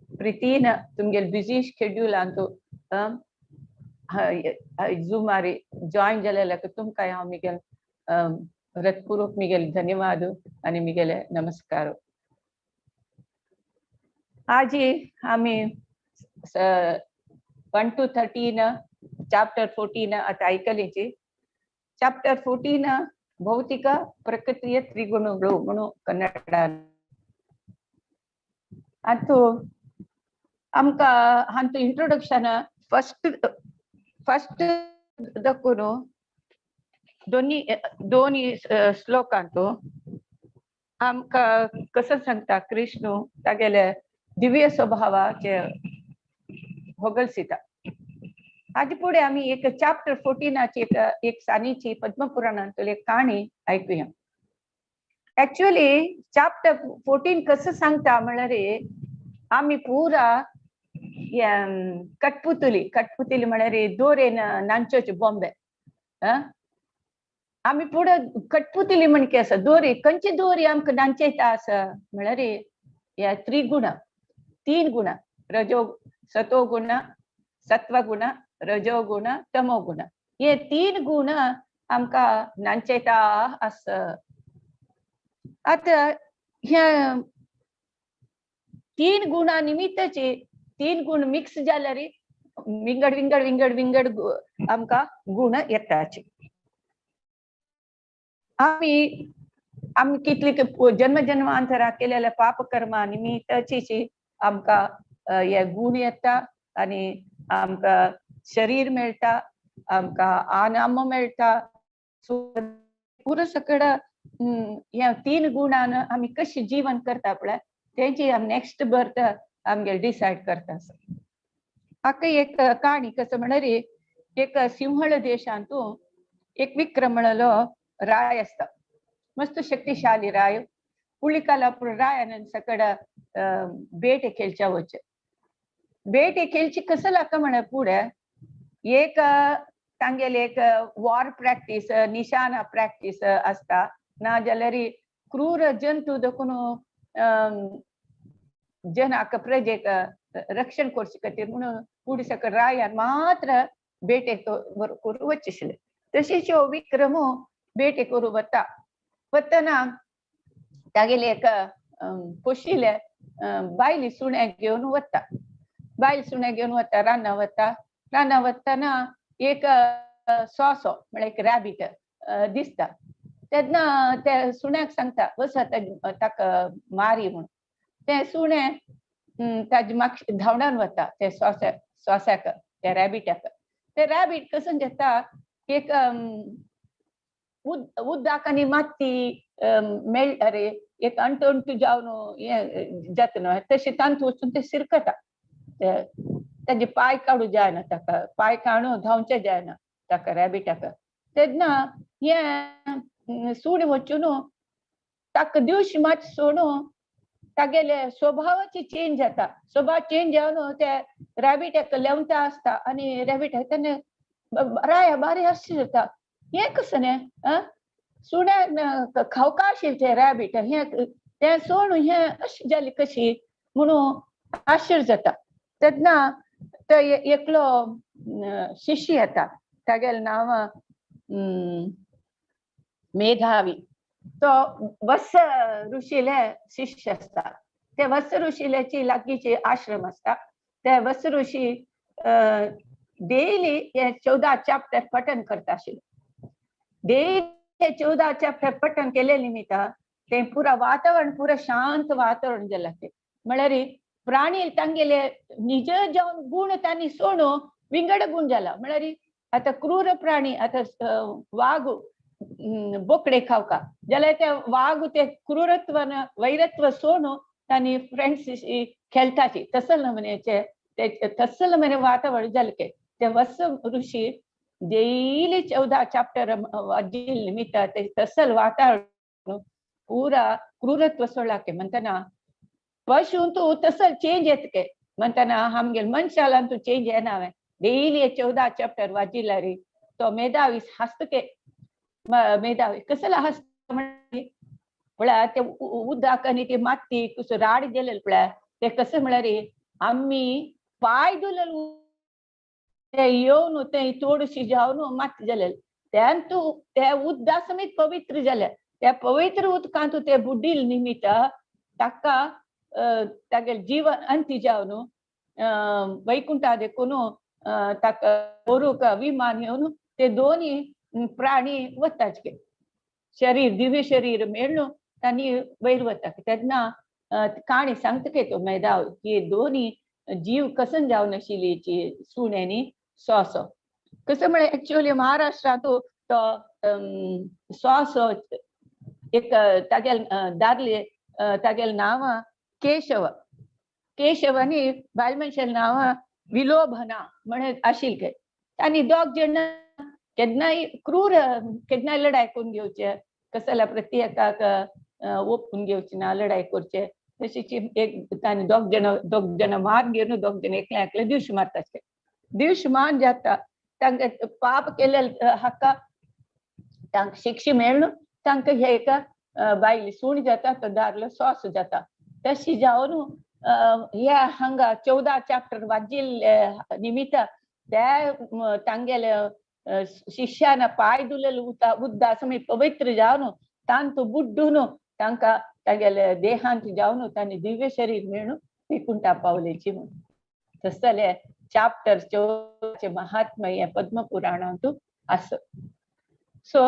प्रितीन तुमगेल बिझी शेड्युलान झुमार जॉइन जालेल्या तुमकां हांव मिगेल हृदयपूर्वक मिगेल धन्यवाद आणि मिगेले नमस्कार। आज आम्ही 1 to 13 चॅप्टर 14 आता ऐकलीची। चॅप्टर 14 भौतिक प्रकृतीय त्रिगुणಗಳು म्हणून कन्नडान अंतु आमका हांतु इंट्रोडक्शन फर्स्ट दखून दोन्ही श्लोकांतू आमका कसं सांगता कृष्ण तागेले दिव्य स्वभावाचे होगलसिता। हाजे पुढे आम्ही एक चॅप्टर 14 एक सानीची पद्मपुराणांतली एक कहाणी ऐकूया। ऍक्च्युअली चॅप्टर 14 कसं सांगता म्हळ्यार आम्ही पुरा कठपुतली म्हळ्यार दोरेन नांचोचे बॉम्बे आम्ही पुढे कठपुतली म्हणके आसा दोरी खंयची दोरी आमकां नांचयता आसा म्हळ्यार या तीन गुण रजो सतोगुण सत्वगुण रजोगुण तमोगुण हे 3 गुण आमकां नांचयता आसा। आता ह्या 3 गुणा निमित्ताचे 3 गुण मिक्स जाल्यार विंगड विंगड विंगड विंगड आमकां गुण येताचे। आम्ही कितली जन्म जन्मांतरा केलेल्या पाप कर्मा निमित्ताची आमकां हे गुण येता आणि आमकां शरीर मेळटा आमकां आनाम मेळटा। पुरो सकड ह्या 3 गुणान आमी कशी जीवन करता पळय तेची नेक्स्ट बर्थ आमगे डिसायड करता। हाका एक कहाणी कसं म्हळ्यार एक सिंहळ देशांतू एक विक्रम म्हणलो राय असता मस्त शक्तिशाली राय पुळिकालापूर रायान सकड बेटे खेळच्या वचे बेटे खेळची कसं लाका म्हण पुढे एक तांगेले एक वॉर प्रॅक्टिस निशाना प्रॅक्टिस असता ना जाल्यार क्रूर जंतू देखून जनाक प्रजेक रक्षण करचे खातीर म्हणून पुढे सकड रायान मात्र बेटे करू वचशिले। तशेंच विक्रम बेटे करू वतना तागेले एक पोशिले बायली सुण्या घेवन वता रानां वतना एक सोसो म्हळ्यार एक रॅबिट दिसता तेन्ना त्या सुण्याक सांगता वच ताका मारी म्हणून। ते सुणे ताजे मागशे धांवडान वता ते सोस्याक त्या रॅबिटाक। ते रॅबिट कसं जाता एक उदक आनी माती मेळटा रे एक अंटू जावन जाता न्हय तशें तांत वचून ते सिरकता ताजे पाय काडू जायना ताका पाय काडून धांवचे जायना ताका रॅबिटाक। तेन्ना हे सुणे वचून ताका दिवशी मात सोडून तागेले स्वभावाची चेंज जाता स्वभाव चेंज जावन ते रॅबिटाक लेवता आसता आनी रॅबिटाक तेन्ना राया बारी आसची जाता हे कसं न्ही सुण्याक खावका आशिल्ले ते रॅबिट हे ते सोडून हे अशी जाली कशी म्हणून आश्चर्य जाता। तेन्ना तो एकलो शिष्य येता तागेलें नांव मेधावी तो वत्स ऋषीले शिष्य असता। ते वत्स ऋषीलेची लागींचे आश्रम असता ते वस ऋषी डेली हे 14 चॅप्टर पठण करता आशिल्ले. डेली 14 चॅप्टर पठण केले निमित्त ते पुरा वातावरण पुरा शांत वातावरण जालें ते. म्हळ्यार प्राणी तांगेले निज जावन गुण तांणी सोडून विंगड गुण जाला. म्हळ्यार आता क्रूर प्राणी आता वाघ बोकडे खावका जाल्यार ते वाघ ते क्रूरत्वान वैरत्व सोडून तांणी फ्रेंड्स खेळटाची तसल नमुन्याचे तसल नमुने वातावरण जालें ते वस ऋषी डेली 14 चॅप्टर वाजिल निमित्त ते तसल वातावरण पूरा क्रूरत्व सोडला के म्हणतना पशु तू तसल चेंज येत के म्हणतना आमगे मनशाला तू चेंज येना डेली 14 चॅप्टर वाजिला रे तो मेधावी हस्त के मेधावी कसला हस्त म्हळ्यार ते उदक आनी ते माती कसो राड गेलेले पळय ते कसं म्हळ्यार आम्ही पाय धुलेल ते येवन ते थोडीशी जावन माती जालेले त्यान तू ते उदका समेत पवित्र जाले. त्या पवित्र उदकांत ते बुड्डील निमित्त ताका तागे जीवन अंती जावन वैकुंठा देखून ताका व्हरूंक विमान येवन ते दोन्ही प्राणी वताचे शरीर दिव्य शरीर मेळून तांणी वयर वता. तेन्ना काणी सांगता के तो मेधाव की दोन्ही जीव कसन जावन आशिल्ली सुणेनी सोसो कसं म्हळ्यार एक्चुअली महाराष्ट्रांत तो सोसो एक तागेल दादले तागेल नांव केशव केशवानी बायल मनशाल नांव विलोभना म्हण आशिल्ले. आनी दोग जण केन्नाय क्रूर केन्नाय लढाय करून घेवचे कसला प्रत्येकाक ओपून घेवचे ना लढाय करचे तशीच एक तांणी दोग जण मार घेवन दोग जण एकल्या एकले दिवश मारताचे. दिवश मान जाता तांकां पाप केलेले हाका तांकां शिक्षा मेळून तांकां हे एका बायली सूण जाता तो दादलो सोस जाता. तशी जावन ह्या हांगा 14 चॅप्टर वाजिल्ले निमित्त त्या तांगेले शिष्यान पाय धुलेले उदका समेत पवित्र जावन तांतू बुड्डून तांकां तागेले देहांत जावन तांणी दिव्य शरीर मेळून वैकुंठा पावलेची म्हूण तसले चॅप्टर 14 महात्म्य हे पद्म पुराणांत आसा. सो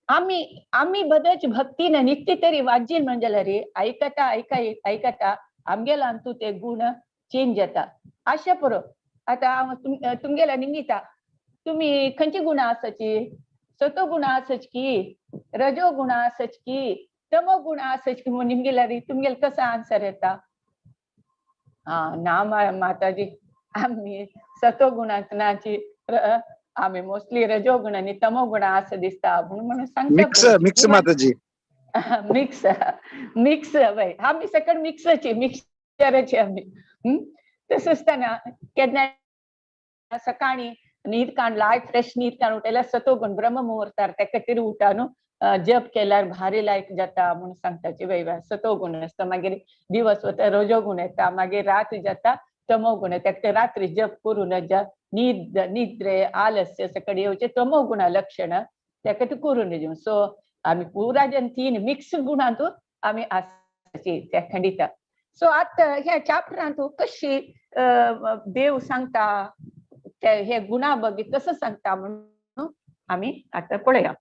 आम्ही बदच भक्तीन नित्य तरी वाजील म्हणजे रे ऐकता आमगेला तू ते गुण चेंज जाता. अशा पुरो आता तुमगेला निमित्ता तुम्ही खंयची गुण आसाची सतो गुण आसाच की रजो गुण आसाच की तमो गुण आसाच की म्हणून निमगेला रे तुमगेल कसा आन्सर येता. ना माताजी आम्ही सतो गुणाची आम्ही मोस्टली रजो गुण आणि तमो गुण असं दिसता म्हणून सांगता मिक्स माताजी मिक्स बाय आम्ही सकड मिक्सची मिक्सचराची आम्ही तसं असताना केन्ना सकाळी नीट काढला फ्रेश नीट काढून उठयल्यार सतो गुण ब्रह्म मुहूर्तार तेका तरी उठान जप केल्यार भारी लायक जाता म्हणून सांगताचे वय सतो गुण आसता. मागीर दिवस वता रजो गुण येता मागीर रात जाता तमो गुण तेका रात्री जप करून निद्रे आलस्य सकड येवचे तमो गुण लक्षण तेका ते करून घेवन. सो आम्ही पुरा जन 3 मिक्स गुणांतू आम्ही आसाची त्या खंडिता. सो आता ह्या चॅप्टरांतू कशी देव सांगता हे गुणा बघी कसं सांगता म्हणून आम्ही आता पळया.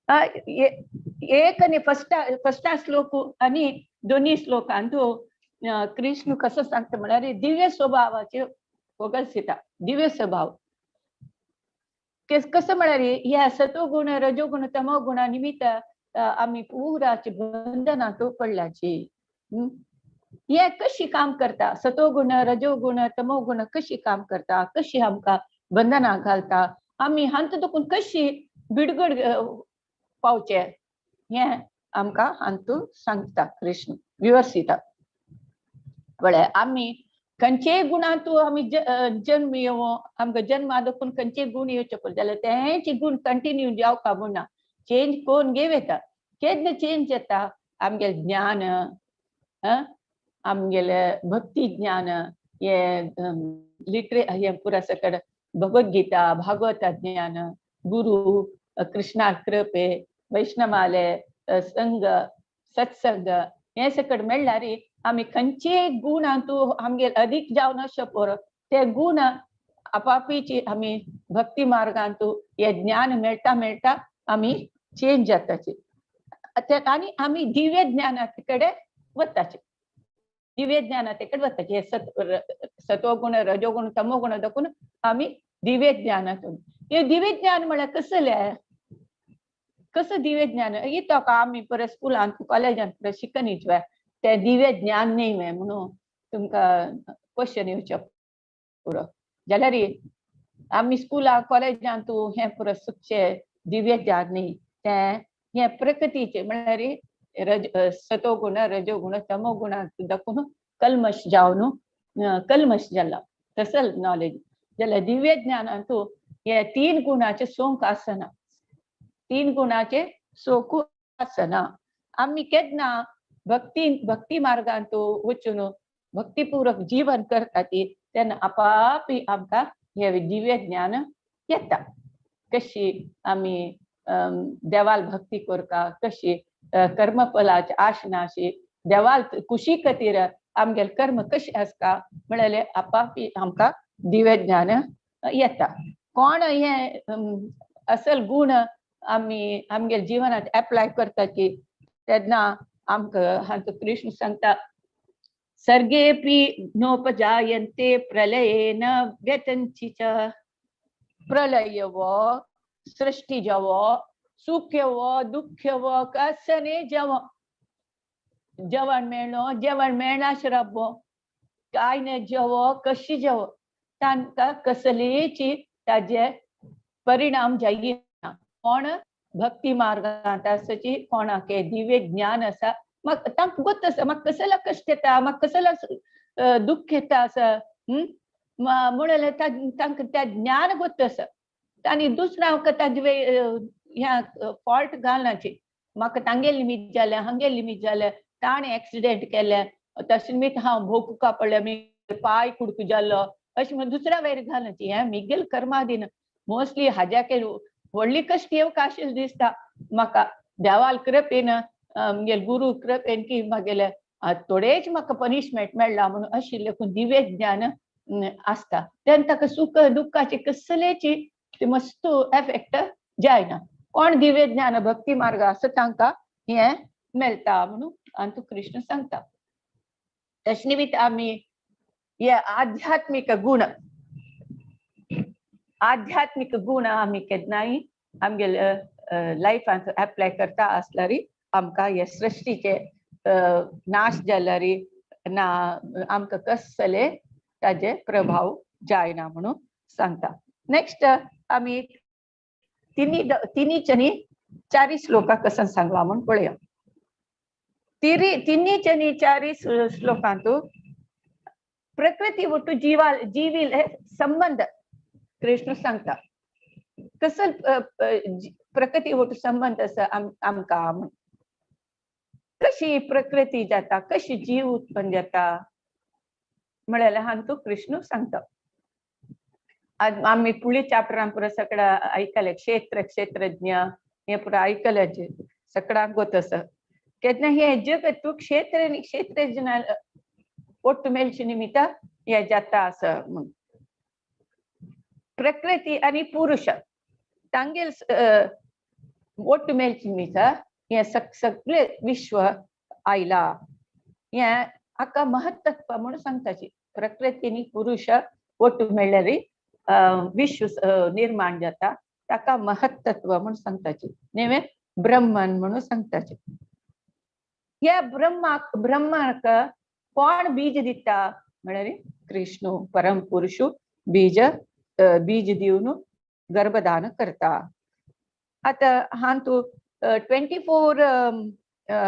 एक आणि फस्टा श्लोक आणि दोन्ही श्लोकांतू कृष्ण कसं सांगता म्हळ्यार दिव्य स्वभावाचे वगळसिता दिव्य स्वभाव कसं म्हळ्यार ह्या सतोगुण रजोगुण तमो गुणा निमित्त आम्ही पुराची बंधनात पडल्याची. हे कशी काम करता सतोगुण रजोगुण तमो गुण कशी काम करता कशी आमकां बंधना घालता आम्ही हांत दुखून कशी बिडगड पावचे हे आमकां हांतू सांगता कृष्ण विवरसिता. म्हळ्यार आम्ही खंयचेय गुणांतू आम्ही जन्म येवं आमकां जन्मा देखून खंयचे गुण येवचे पडले जाल्यार तेंचे गुण कंटिन्यू जावपा म्हणना चेंज कोण घेव येता. केन्ना चेंज जाता आमगे ज्ञान आमगेले भक्ती ज्ञान हे हे पुरा सकड भगवद्गीता भागवता ज्ञान गुरु कृष्णा कृपे वैष्णमाले संग सत्संग हे सकड मेळ्ळ्यार आम्ही खंयचे गुणांतू आमगे अधिक जावन अशें पर ते गुण आपापीची आम्ही भक्ती मार्गांतू हे ज्ञान मेळटा मेळटा आम्ही चेंज जाताची आणि आम्ही दिव्य ज्ञानाकडे वताचे दिव्य ज्ञानाकडे वताचे हे सत्वगुण रजोगुण तमोगुण दाखवून आम्ही दिव्य ज्ञानातून हे दिव्य ज्ञान म्हळ्यार कसले कसं दिव्य ज्ञान येतो का आम्ही परत स्कुलांत कॉलेजांत शिकनीच वे ते दिव्य ज्ञान नाही वे म्हणून तुमकां क्वेश्चन येवचे पुरो जाल्यार आम्ही स्कुलां कॉलेजांत हे परत सुखचे दिव्य ज्ञान नाही ते हे प्रकृतीचे म्हळ्यार सत्वगुण रजोगुण तमोगुण दाखवून कल्मश जावन कल्मश जाला तसं नॉलेज जाल्यार दिव्य ज्ञानांतू हे 3 गुणाचे सोंक आसना 3 गुणाचे सोकू आसना आम्ही केन्ना भक्ती मार्गांतू वचून भक्तीपूर्वक जीवन करता तेन्ना आपापी आमकां हे दिव्य ज्ञान येता कशी आम्ही देवाल भक्ती करता कशी कर्मफलाची आश नाशी देवाल खुशी खातीर आमगे कर्म कशी आसता म्हळ्यार आपापी आमकां दिव्य ज्ञान येता कोण हे असल गुण आम्ही आमगे जीवनात अप्लाय करता की तेन्ना आमकां हांचो कृष्ण सांगता सर्गेपि नोपजायन्ते प्रलयेन व्यतन्ति च प्रलय येवो सृष्टी जावो सुख येवो दुःख येवो कसने जावो जेवण मेळना श्रब्बो काय नाही जेवो कशी जेवो तांकां कसलीची ताजे परिणाम जायना कोण भक्ती मार्गांत आसाची कोणाक दिव्य ज्ञान आसा म्हाका तांकां गोत आसा म्हाका कसला कश्ट येता म्हाका कसला दुःख येता आसा म्हणून तांकां त्या ज्ञान गोत आसा आनी दुसऱ्यांक ताजे ह्या फॉल्ट घालनाची म्हाका तांगे लिमीट जालें हांगे लिमीट जालें ताणें एक्सिडेंट केलें तशें निमित हांव भोगूंक पडलें पाय कुडको जाल्लो अशें म्हणून दुसऱ्या वयर घालनाची हें मिगेल कर्मादीन मोस्टली हाज्याक व्हडली कश्ट येवंक आशिल्ली दिसता म्हाका देवाल कृपेन म्हगे गुरू कृपेन की म्हागेले थोडेच म्हाका पनिशमेंट मेळ्ळा म्हणून आशिल्ले दिव्य ज्ञान आसता तेन्ना ताका सुख दुःखाची कसलेची मस्त एफेक्ट जायना कोण दिव्य ज्ञान भक्ती मार्ग आसा तांकां हें मेळटा म्हणून आनी कृष्ण सांगता तशें निमित्त आमी हे आध्यात्मिक गुण आमी केन्नाय आमगे लायफांत एप्लाय करता आसल्यार आमकां हे सृश्टीचे नाश जाल्यार ना आमकां कसले ताजे प्रभाव जायना म्हणून सांगता नेक्स्ट आमी तिनीच्यानी 4 श्लोकां कसं सांगला म्हणून पळया तिनीच्यानी 4 श्लोकांत प्रकृती ಒಟ್ಟು जीविले संबंध कृष्ण सांगता कसं प्रकृती ಒಟ್ಟು संबंध आसा आमकां कशी प्रकृती जाता कशी जीव उत्पन्न जाता म्हळ्यार हांतू कृष्ण सांगता आम्ही पुढील चॅप्टरान पुरो सगळा ऐकले क्षेत्रज्ञ हे पुरो ऐकले सगळ्यांक गोत आसा केन्ना हे जगत क्षेत्रज्ञ ಒಟ್ಟು मेळचे निमित्त हे जाता आसा प्रकृती आणि पुरुष तांगेल ಒಟ್ಟು मेळचे निमित्त हे सगळे विश्व आयला हे हाका महत्त्व म्हणून सांगताची प्रकृतीनी पुरुष ಒಟ್ಟು मेळ्ळ्यार विश्व निर्माण जाता ताका महत्त्व म्हणून सांगताची नेवे ब्रह्मन म्हणून सांगताची या ब्रह्माक कोण बीज दिता म्हळ्यार कृष्ण परम पुरुष बीज दिवन गर्भदान करता आता हांतू 24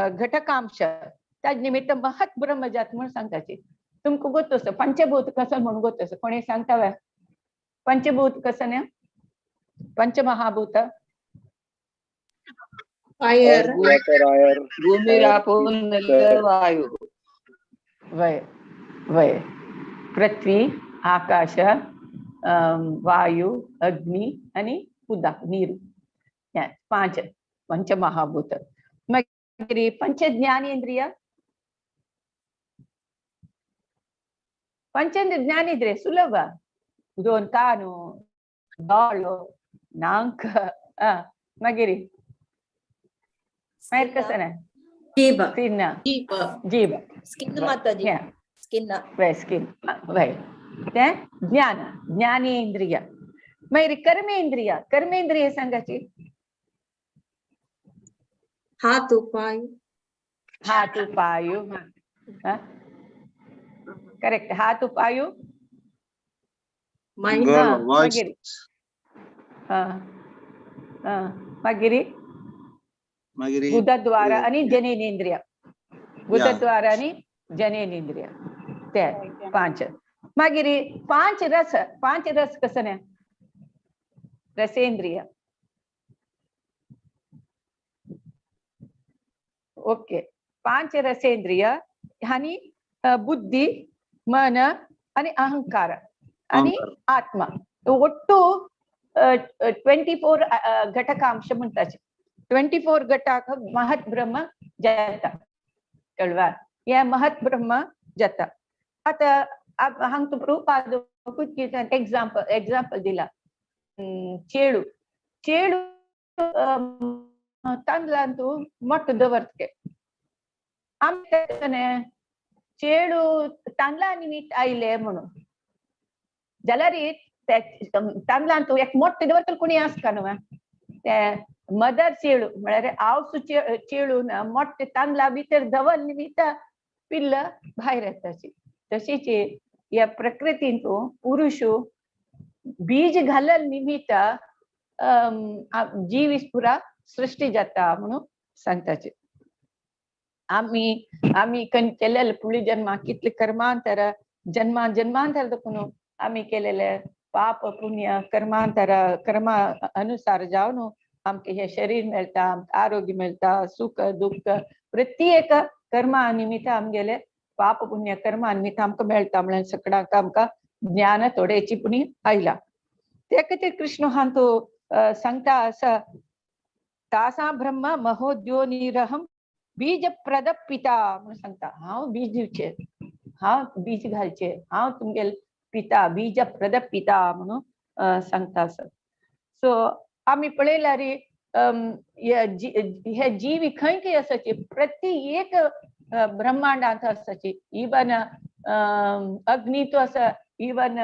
घटकांश त्या निमित्त महत् ब्रह्मजात म्हणून सांगताची तुमकां गोत आसा पंचभूत कसं म्हणून गोत आसा कोणी सांगता वे पंचभूत कसं ने पंचमहाभूत फायर भूमी रापो नल वायु वय वय पृथ्वी आकाश वायु अग्नि आणि उदक नीरू या 5 पंचमहाभूत मागीर पंच ज्ञानेंद्रिय पंचेंद्र ज्ञान इದ್ರೆ ಸುಲಭ दोन कानु बाळो नांक मागिरी मायर कसं जीभ स्किन जीभ जीभ स्किन माताजी स्किन स्किन ते ज्ञान ज्ञानेंद्रिय मायर कर्मेंद्रिय सांगाची हात पाय करेक्ट हात पाय मागिरी मागिरी गुदद्वार आणि जनेनेंद्रिय गुदद्वार आणि जनेनेंद्रिय ते पांच मागिरी पांच रस कसं नाही रसेंद्रिय ओके पांच रसेंद्रिय आणि बुद्धी मन आणि अहंकार आणि आत्मा ಒಟ್ಟು 24 घटकांश म्हणतात 24 घटक महत ब्रह्म जाता कळवा या महत ब्रह्म जाता आता हांग तू रूपाद एग्जांपल दिला चेळू तांदळांतू मोठ दवरते आमच्याने चेळू तांदळांनी मीठ आयले म्हणून जाल्यार तांदळांतू एक मोठे दवरतले कोणी आसता न्हू ते मदर चेळू म्हळ्यार आवसू चेळून मोठे तांदळा भितर दवरले निमित्त पिल्ल भायर येताची तशीच या प्रकृतींतू पुरुष बीज घालल निमित्त जीव पुरा सृष्टी जाता म्हणून सांगताचे आम्ही केलेले पुढे जन्मा कितले कर्मांतर जन्मांतर देखून आम्ही केलेले पाप पुण्य कर्मा अनुसार जाऊन आमके हे शरीर मेळता आरोग्य मेळता सुख दुःख प्रत्येक कर्मा निमित्त आमगेले पाप पुण्य कर्मा निमित्त आमकां मेळटा म्हणून सगळ्यांक आमकां ज्ञान थोड्याची पुणी आयला ते खातीर कृष्ण हांतू सांगता असं तासा ब्रह्म महोद्योनिरहम बीज प्रद पिता म्हणून सांगता हांव बीज दिवचे हांव बीज घालचे हांव तुमगेल पिता बीज प्रद पिता म्हणून सांगता असं सो आम्ही पळयल्यार हे जीव खंय खंय आसाचे प्रत्येक ब्रह्मांडांत आसाचे इवन अग्नीतू आसा इवन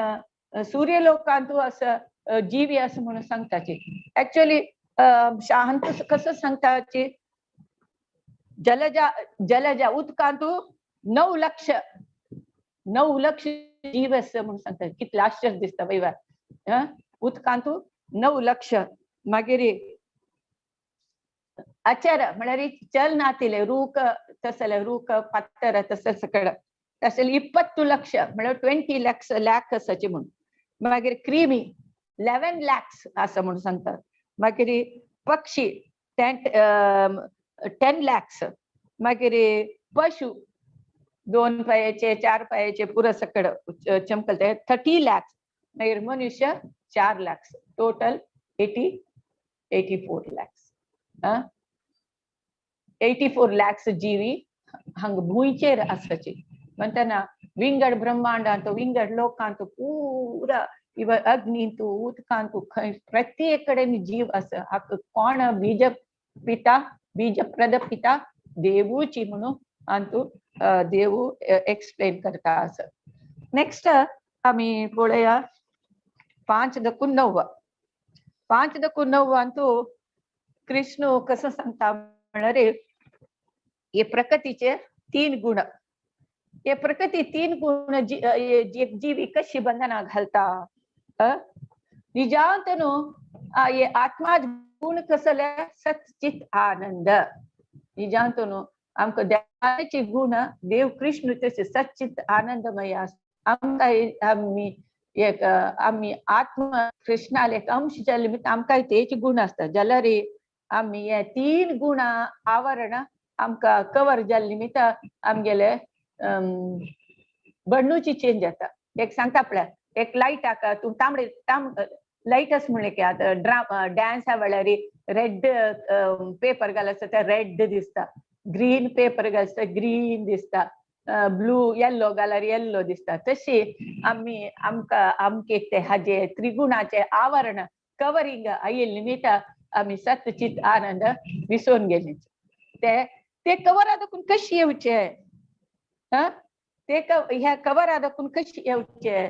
सूर्यलोकांतू आसा जीव असं म्हणून सांगताचे ऍक्च्युअली शांत कसं सांगताचे जलजा उदकांतू 9 लक्ष जीव असं म्हणून सांगतात कितलं आश्चर्य दिसता वैवा उदकांतू 9 लक्ष मागीर आचार म्हळ्यार चल नातिले रूख तसले रूख पत्तर तसले सकळ तसले 20 लक्ष म्हळ्यार 20 लाख असाचे म्हणून मागीर क्रिमी 11 lakhs असं म्हणून सांगतात मागीर पक्षी 10 lakhs मागीर पशु 2 पायाचे 4 पायाचे पुरा सकड चमकलते 30 lakhs मागीर मनुष्य 4 lakhs टोटल 84 lakhs 84 lakhs जीवी हंग भुंयचेर आसपाचे म्हणटना विंगड ब्रह्मांडांत विंगड लोकांत पुरा इव अग्नींतू उदकांतू खंय प्रत्येक कडेन जीव आसा हाका कोण बीज प्रद पिता देवूची म्हणून अंतू देवू एक्सप्लेन करता आसा नेक्स्ट आमी पळया 5:9 5:9 अंतू कृष्ण कसं सांगता म्हळ्यार हे प्रकृतीचे 3 गुण हे प्रकृती 3 गुण जीवी कशी बंधना घालता निजांत न्हू हे आत्मा गुण कसले सच्चित आनंद निजांत न्हू आमकां देवाचे गुण देव कृष्ण तसे सच्चित आनंदमय आमकां आमी आत्मा कृष्णाले एक अंश जाल्ले निमित्त आमकां तेचे गुण आसता जाल्यार आमी हे 3 गुण आवरण आमकां कवर जाल्ले निमित्त आमगेले बन्नूची चेंज जाता एक सांगता पळय एक लायट हाका तूं तांबडे लायट आस म्हणलें की आतां डान्स हा वेळार रेड पेपर घाल आसता ते रेड दिसता ग्रीन पेपर घाल आसता ग्रीन दिसता ब्लू येल्लो घाल्यार येल्लो दिसता तशी आम्ही आमके ते हाजे त्रिगुणाचे आवरण कवरिंग आयिल्ले निमित्त आम्ही सत्चित आनंद विसरून गेले ते कवर देखून कशी येवचे ते ह्या कवरा देखून कशी येवचे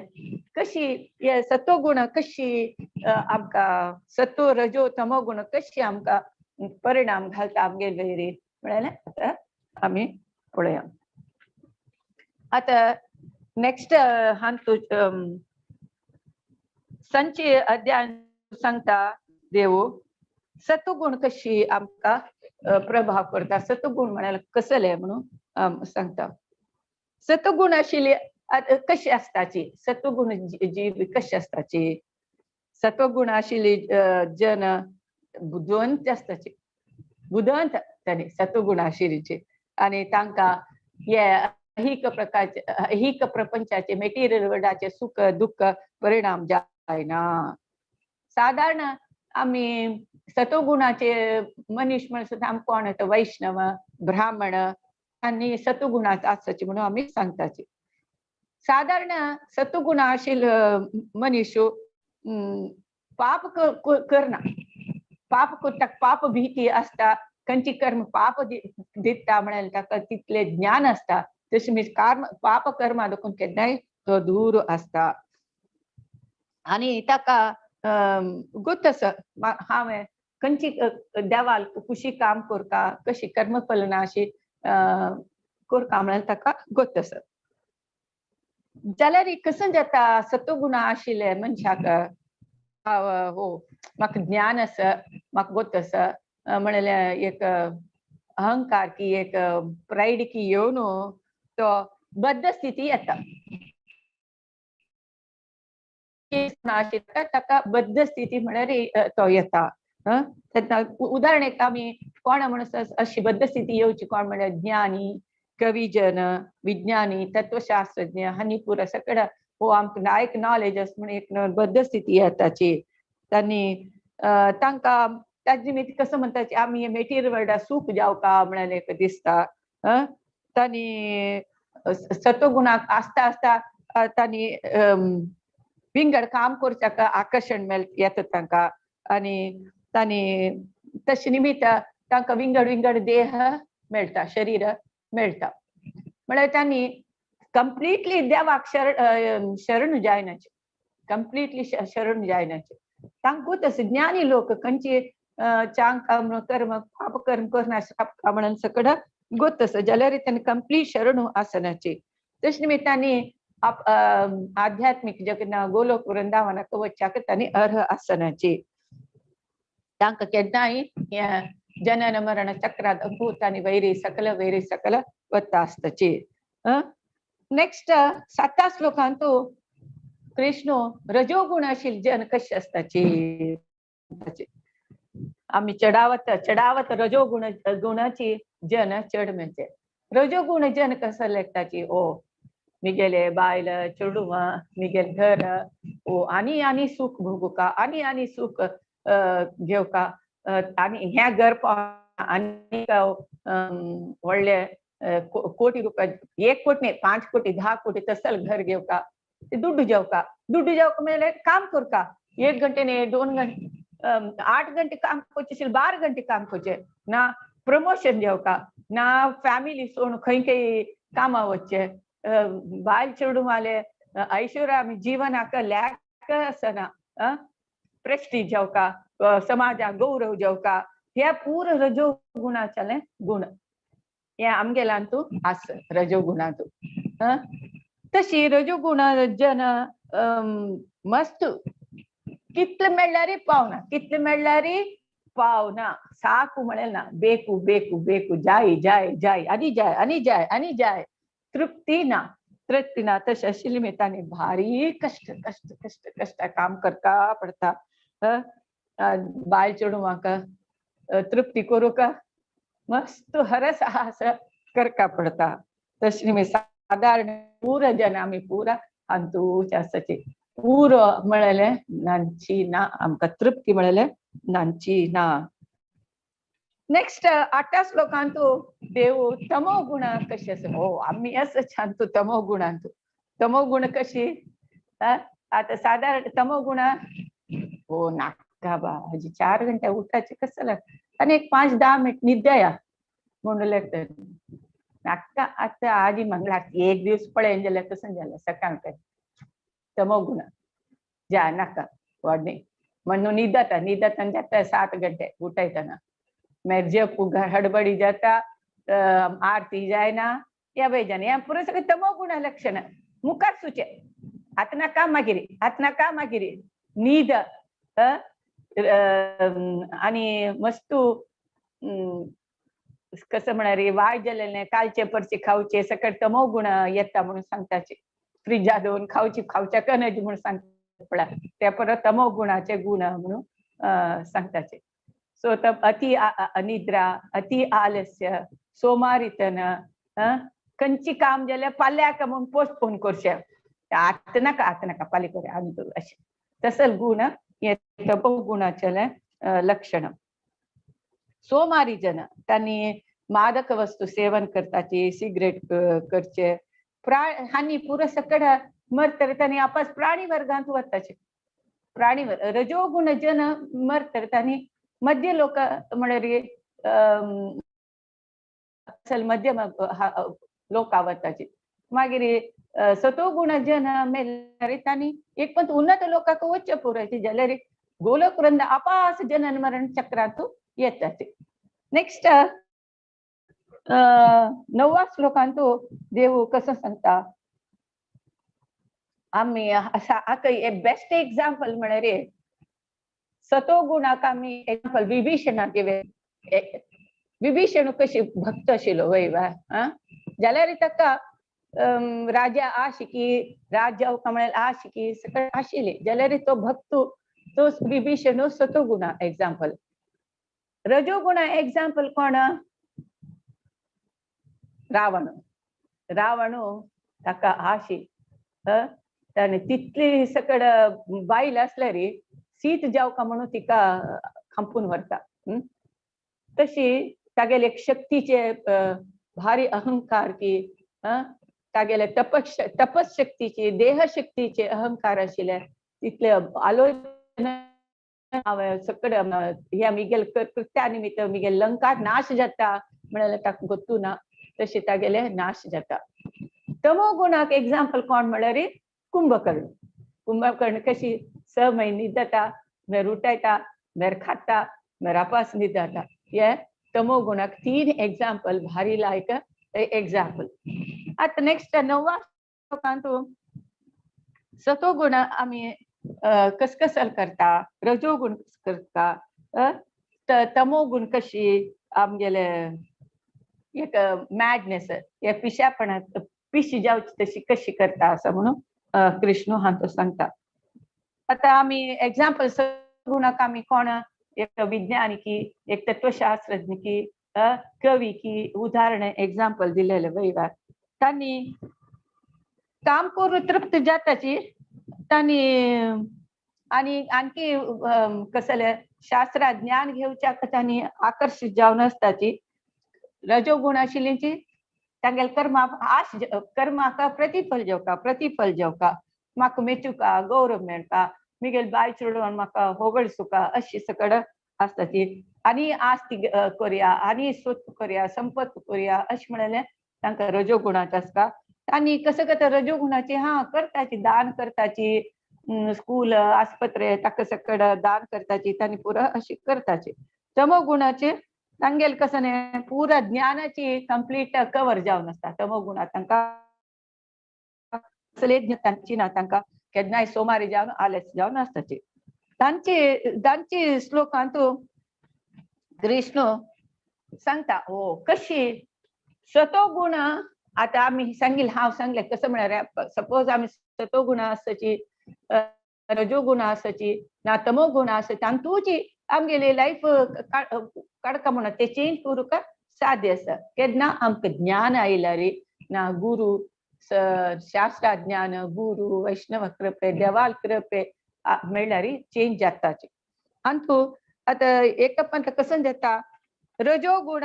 कशी हे सत्वगुण कशी आमकां सत्व रजो तमो गुण कशी आमकां परिणाम घालता आमगे वैरी म्हळ्यार आता आमी पळोवया आता नेक्स्ट हांतू संची अध्याय सांगता देव सत्वगुण कशी आमकां प्रभाव करता सत्वगुण म्हळ्यार कसले म्हणून सांगता सत्वगुण आशिल्ली कशी आसताची सत्वगुण जी कशी आसताची सत्वगुण आशिल्ली जन बुदवंत आसताची बुदवंत तांणी सत्वगुण आशिल्लीचे आनी तांकां हे अहिक प्रपंचाचे मेटेरियल वर्ल्डाचे सुख दुःख परिणाम जायना साधारण आमी सत्वगुणाचे मनीस म्हण सुद्दां आमकां कोण येता वैष्णव ब्राह्मण आनी सत्वगुणांत आसची म्हणून आमी सांगताची साधारण सत्वगुण आशिल्लो मनीस पाप करना पाप करता पाप भीती आसता खंयची कर्म पाप दिता म्हळ्यार ताका तितले ज्ञान आसता तशें मीन्स पाप कर्मा देखून केन्नाय तो दूर आसता आनी ताका गुत्तस हांवें खंयची देवाल कुशी काम करता कशी कर्मफल ना अशी करता म्हळ्यार ताका गोत्तस जाल्यार कसं जाता सत्वगुण आशिल्ले मनशाक हो म्हाका ज्ञान आसा म्हाका गोत्तस म्हळ्यार एक अहंकार की एक प्रायड की येवन तो बद्ध स्थिती येता ताका बद्ध स्थिती म्हळ्यार तो येता उदाहरण एक आमी कोण म्हणून अशी बद्ध स्थिती येवची कोण म्हळ्यार ज्ञानी कविजन विज्ञानी तत्वशास्त्रज्ञ हांणी पुरो सगळं हो आमकां नायक नॉलेज आसा म्हणून एक बद्ध स्थिती येताची तांणी तांकां ताजे निमित्त कसं म्हणटाची आमी मेटेरियल वर्ल्डाक सूख जावका म्हळ्यार एक दिसता तांणी सत्वगुणाक आसता आसता तांणी विंगड काम करच्याक आकर्षण येता तांकां आनी तांणी तशे निमित्त तांकां विंगड विंगड देह मेळटा शरीर मेळटा म्हळ्यार तांणी कंप्लिटली देवाक शरण जायनाचे कंप्लिटली शरण जायनाचे तांकां तशें ज्ञानी लोक खंयची चांग कर्म पाप कर्म करना म्हणून सकड गोत्तस जाल्यार तांणी कंप्लीट शरण आसनाची तशे निमित्तांनी आध्यात्मिक जगना गोलोक वृंदावनाक वचच्याक तांणी अर्ह आसनाची तांकां केन्नाय जनन मरण चक्रात भूतांनी वैरी सकल वता आसताची नेक्स्ट 7 श्लोकांत कृष्ण रजोगुण आशिल्ली जन कशी आसताची आमी चढावत रजोगुणाची जन चढ म्हणजे रजोगुण जन कसं लेखताची ओ मिगेले बायल चेडूं मिगेल घर ओ आनी सूख भोगूका आनी सूख घेवका आनी हे घर आनी व्हडले कोटी रुपया 1 कोटी न्ही 5 कोटी 10 कोटी तसल घर घेवका दुड्डू जेवका म्हणजे काम करका 1 घंटे न्ही 2 घंटे 8 घंटे काम करचे 12 घंटे काम करचे ना प्रमोशन जेवका ना फॅमिली सोडून खंय खंय कामा वचचे बायल चेडूं वाले ऐश्वर्या जीवनाक लॅक आसना प्रेस्टीज जेवका समाजाक गौरव जेवका हे पूर रजो गुणाचे गुण हे आमगेलांतू आस रजो गुणांतू तशी रजो गुण जन मस्त कितले मेळ्ळ्यार पावना साकू म्हळ्यार ना बेकू बेकू बेकू जाय जाय जाय आनी जाय तृप्ती ना तशें आशिल्ली मेतांनी भारी कष्ट काम करता पडटा बायल चेडूं म्हाका तृप्ती करूंक मस्त हरसाहस करका पडता तशें साधारण पूर जन आमी पुरा हांतूच आसताची पुरो म्हळ्यार नांची ना आमकां तृप्ती म्हळ्यार नांची ना नेक्स्ट 8 श्लोकांतू देव तमो गुण कशी असं हो आम्ही असं छानतो तमो गुणांतू तमो गुण कशी आता साधारण तमो गुण हो नाका बा हजी 4 घंटे उठायचे कसं आणि एक 5-10 मिनिट निद्या म्हणून लागतं नाका आता आधी मंगळा एक दिवस पळेन जाल्यार कसं झालं सकाळ काय तमो गुण जा नाका वाढणे म्हणून निदता जाता 7 घंटे उठायतना मैं जप हड़बड़ी जाता आरती जाए ना या बेजाने या पुरे सगळे तमो गुण लक्षण मुखार सुचे आतना का मागिरी नीद आणि मस्तू कसं म्हणा रे वाय जलेले कालचे परचे खावचे सकट तमो गुण येता म्हणून सांगताचे फ्रीजा दोन खावच्या कनजी म्हणून सांगता पडा त्या परत तमो गुणाचे गुण म्हणून सांगताचे सो अति अनिद्रा अति आलस्य सोमारितन कंची काम जाल्यार फाल्याक म्हणून पोस्टपोन करचे आतां नाका फाली करूया आनी करूं अशें तसल गुण हे तपो गुणाचे लक्षण सोमारी जन त्यांनी मादक वस्तू सेवन करताची सिगरेट करचे हानी पुरो सकड मरतर त्यांनी आपस प्राणी वर्गांत वताचे प्राणी रजोगुण जन मरतर त्यांनी मध्य लोक म्हळ्यार मध्यम लोक आवडताचे मागीर सतोगुण जन मेल्यार तांणी एक पण उन्नत लोकांक वच्चे पुरायचे जाल्यार गोलोक वृंद आपास जनन मरण चक्रांत येताचे नेक्स्ट 9व्या श्लोकांत देव कसं सांगता आम्ही असा बेस्ट एक्झाम्पल म्हळ्यार सतोगुणाक आमी एक्झाम्पल विभीषणाचे विभीषण कशी भक्त आशिल्लो वय जाल्यार ताका राजा आशिकी राज्य म्हळ्यार आशिकी सकळ आशिल्ली जाल्यार तो भक्त तो विभीषण सतोगुणा एक्झाम्पल रजोगुणा एक्झाम्पल कोण रावण ताका आशी ताणे तितली सकड बायल आसल्यार सीत जावका म्हणून तिका खांपून व्हरता तशी तागेले एक शक्तीचे भारी अहंकार की तागेले तपशक्तीचे देहशक्तीचे अहंकार आशिल्ले तितले आलोचना सकड ह्या मिगेल कृत्या निमित्त मिगेल लंका नाश जाता म्हळ्यार ताका गोत्तू ना तशें तागेले नाश जाता तमो गुणाक एक्झाम्पल कोण म्हळ्यार कुंभकर्ण कशी 6 म्हयने न्हिदता मागीर उठयता मागीर खाता मागीर आपास न्हिदता हे तमो गुणाक 3 एक्झाम्पल भारी लायक एक्झाम्पल आता नेक्स्ट 9व्या श्लोकांत सतोगुण आमी कसकसल करता रजोगुण करता तमो गुण कशी आमगेले एक मॅडनेस हे पिशापणात पिश जावची तशी कशी करता असं म्हणून कृष्ण हांतो सांगता आता आमी एक्झाम्पल गुणाक आमी कोण एक विज्ञानिकी एक तत्वशास्त्रज्ञ की कवी की उदाहरण एक्झाम्पल दिलेले वयवा तांणी काम करून तृप्त जाताची तांणी आणि आणखी कसले शास्त्रात ज्ञान घेवच्या तांणी आकर्षित जावन आसताची रजोगुण आशिल्लीची तांगेल कर्माक प्रतिफल जेवका म्हाका मेचुका गौरव मेळटा मिगेल बाय चेडवान म्हाका होगळसुका अशी सकड आसताची आनी आस्ती करया आनी स्वत करया संपत करया अशें म्हळें तांकां रजोगुणाचें आसता आनी कसं करता रजोगुणाची करताची दान करताची स्कूल आस्पत्रे ताका सकड दान करताची तांणी पुरो अशी करताची तमो गुणाचे तांगेल कसं न्ही पुरा ज्ञानाची कंप्लीट कवर जावन आसता तमो गुणाक तांकां तांची ना तांकां केन्नाय सोमारी जावन आलस जावन आसताची तांची श्लोकांत कृष्ण सांगता हो कशी सतोगुण आता आमी हांव सांगले कसं म्हळ्यार सपोज आमी सतोगुण आसची रजोगुण आसची ना तमो गुण आसची आनी तुजी आमगेली लायफ काडका म्हणून ते चेंज करूंक साध्य आसा केन्ना आमकां ज्ञान आयला रे ना गुरु शास्त्रा ज्ञान गुरु वैष्णव कृपे देवाल कृपे मेळ्ळ्यार चेंज जाताची आनी तूं आतां एक कसं जाता रजोगुण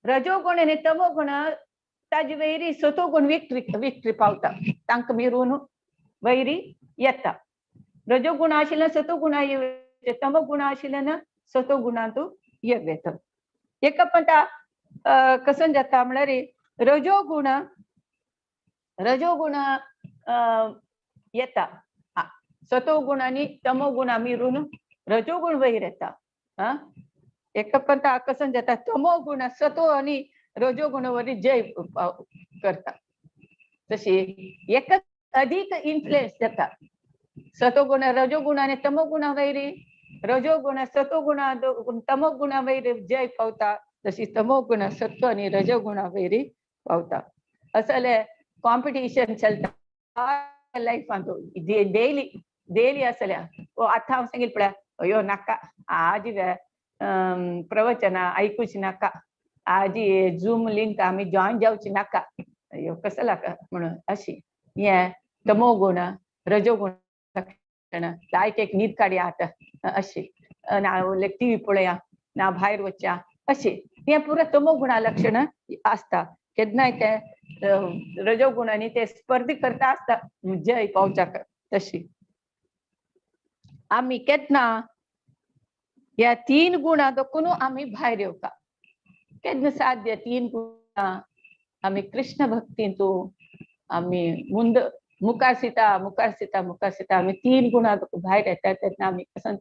रजोगुण आणि तमोगुण ताजी वैरी सतोगुण विक्ट्री पावता तांकां मिरून वैरी येता. रजोगुण आशिल्लें सतोगुणा येता, तमोगुण आशिल्लें सतोगुणांतू येता. एका पता कसं जाता म्हळ्यार रजोगुण येता, सतोगुण आणि तमोगुण मिरून रजोगुण वैर येता. एका पता कसं जाता तमोगुण सतो आणि रजोगुण वरी जय करता. तशी एक अधिक इन्फ्लुएन्स जाता. सतोगुण रजोगुण आणि तमोगुण वैरी, रजोगुण सतोगुण तमोगुण वैरी जय पावता. तशी तमोगुण सत्व आणि रजोगुण वैरी पावता. असले कॉम्पिटिशन चलता लायफांत डेली असल्या. आता हांव सांगितलें पळय, अयो नाका आज प्रवचना ऐकूच नाका, आज झूम लिंक आम्ही जॉईन जावची नाका, अयो कसं लाका म्हणून अशी हे तमोगुण रजोगुण लायक एक न्हीद काडया आता अशी ना टीव्ही पळया ना भायर वचया अशी हे पुरो तमोगुणा लक्षण आसता. केन्नाय ते रजोगुणांनी ते स्पर्धी करता आसता जय पावच्याक. तशी आम्ही केन्ना या 3 गुणां दोकून आम्ही भायर येवता. केन्ना साध्य 3 गुणां आम्ही कृष्ण भक्तींतू आम्ही मुखार सिता आम्ही 3 गुणां भायर येता. तेन्ना आम्ही कसं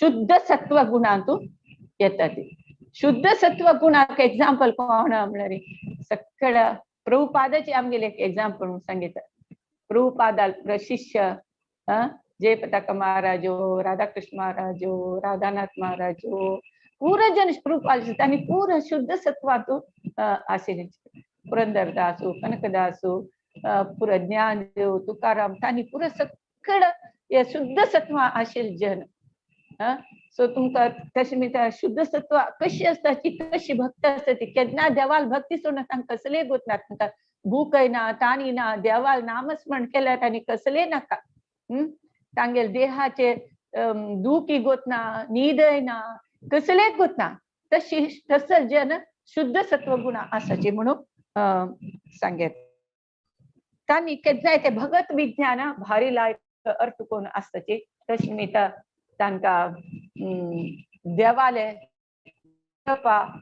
शुद्ध सत्व गुणांतू येता. ती शुद्ध सत्व गुणाक एक्झाम्पल कोण म्हळ्यार सक्कड प्रभुपादाची आमगेले एक एक्झाम्पल म्हणून सांगितलं. प्रभुपादा शिष्य जय पताका महाराजो, राधाकृष्ण महाराजो, राधानाथ महाराजो पूरा जन प्रभुपाद तांणी पूरा शुद्ध सत्वातून आशिल्ले. पुरंदरदासू, कनकदासू, पुरा ज्ञानदेव, तुकाराम तांणी पुरा सक्कड हे शुद्ध सत्व आशिल्ले जन. सो तुमकां तशें मिळता शुद्ध सत्व कशी असता, ती कशी भक्त असता, ती केन्ना देवाल भक्ती सोडून तांकां कसले गोत ना. तांकां भूकय ना, ताणी ना, देवाल नामस्मरण केल्यार तांणी कसले नाका. तांगेले देहाचे दुखी गोत ना, न्हीदय ना, कसले गोत ना. तसं जन शुद्ध सत्व गुण आसाची म्हणून सांगेत. तांणी केन्नाय ते भगत विज्ञान भारी लायक अर्थ कोण आसताची. तशी मिळता तांकां देवाले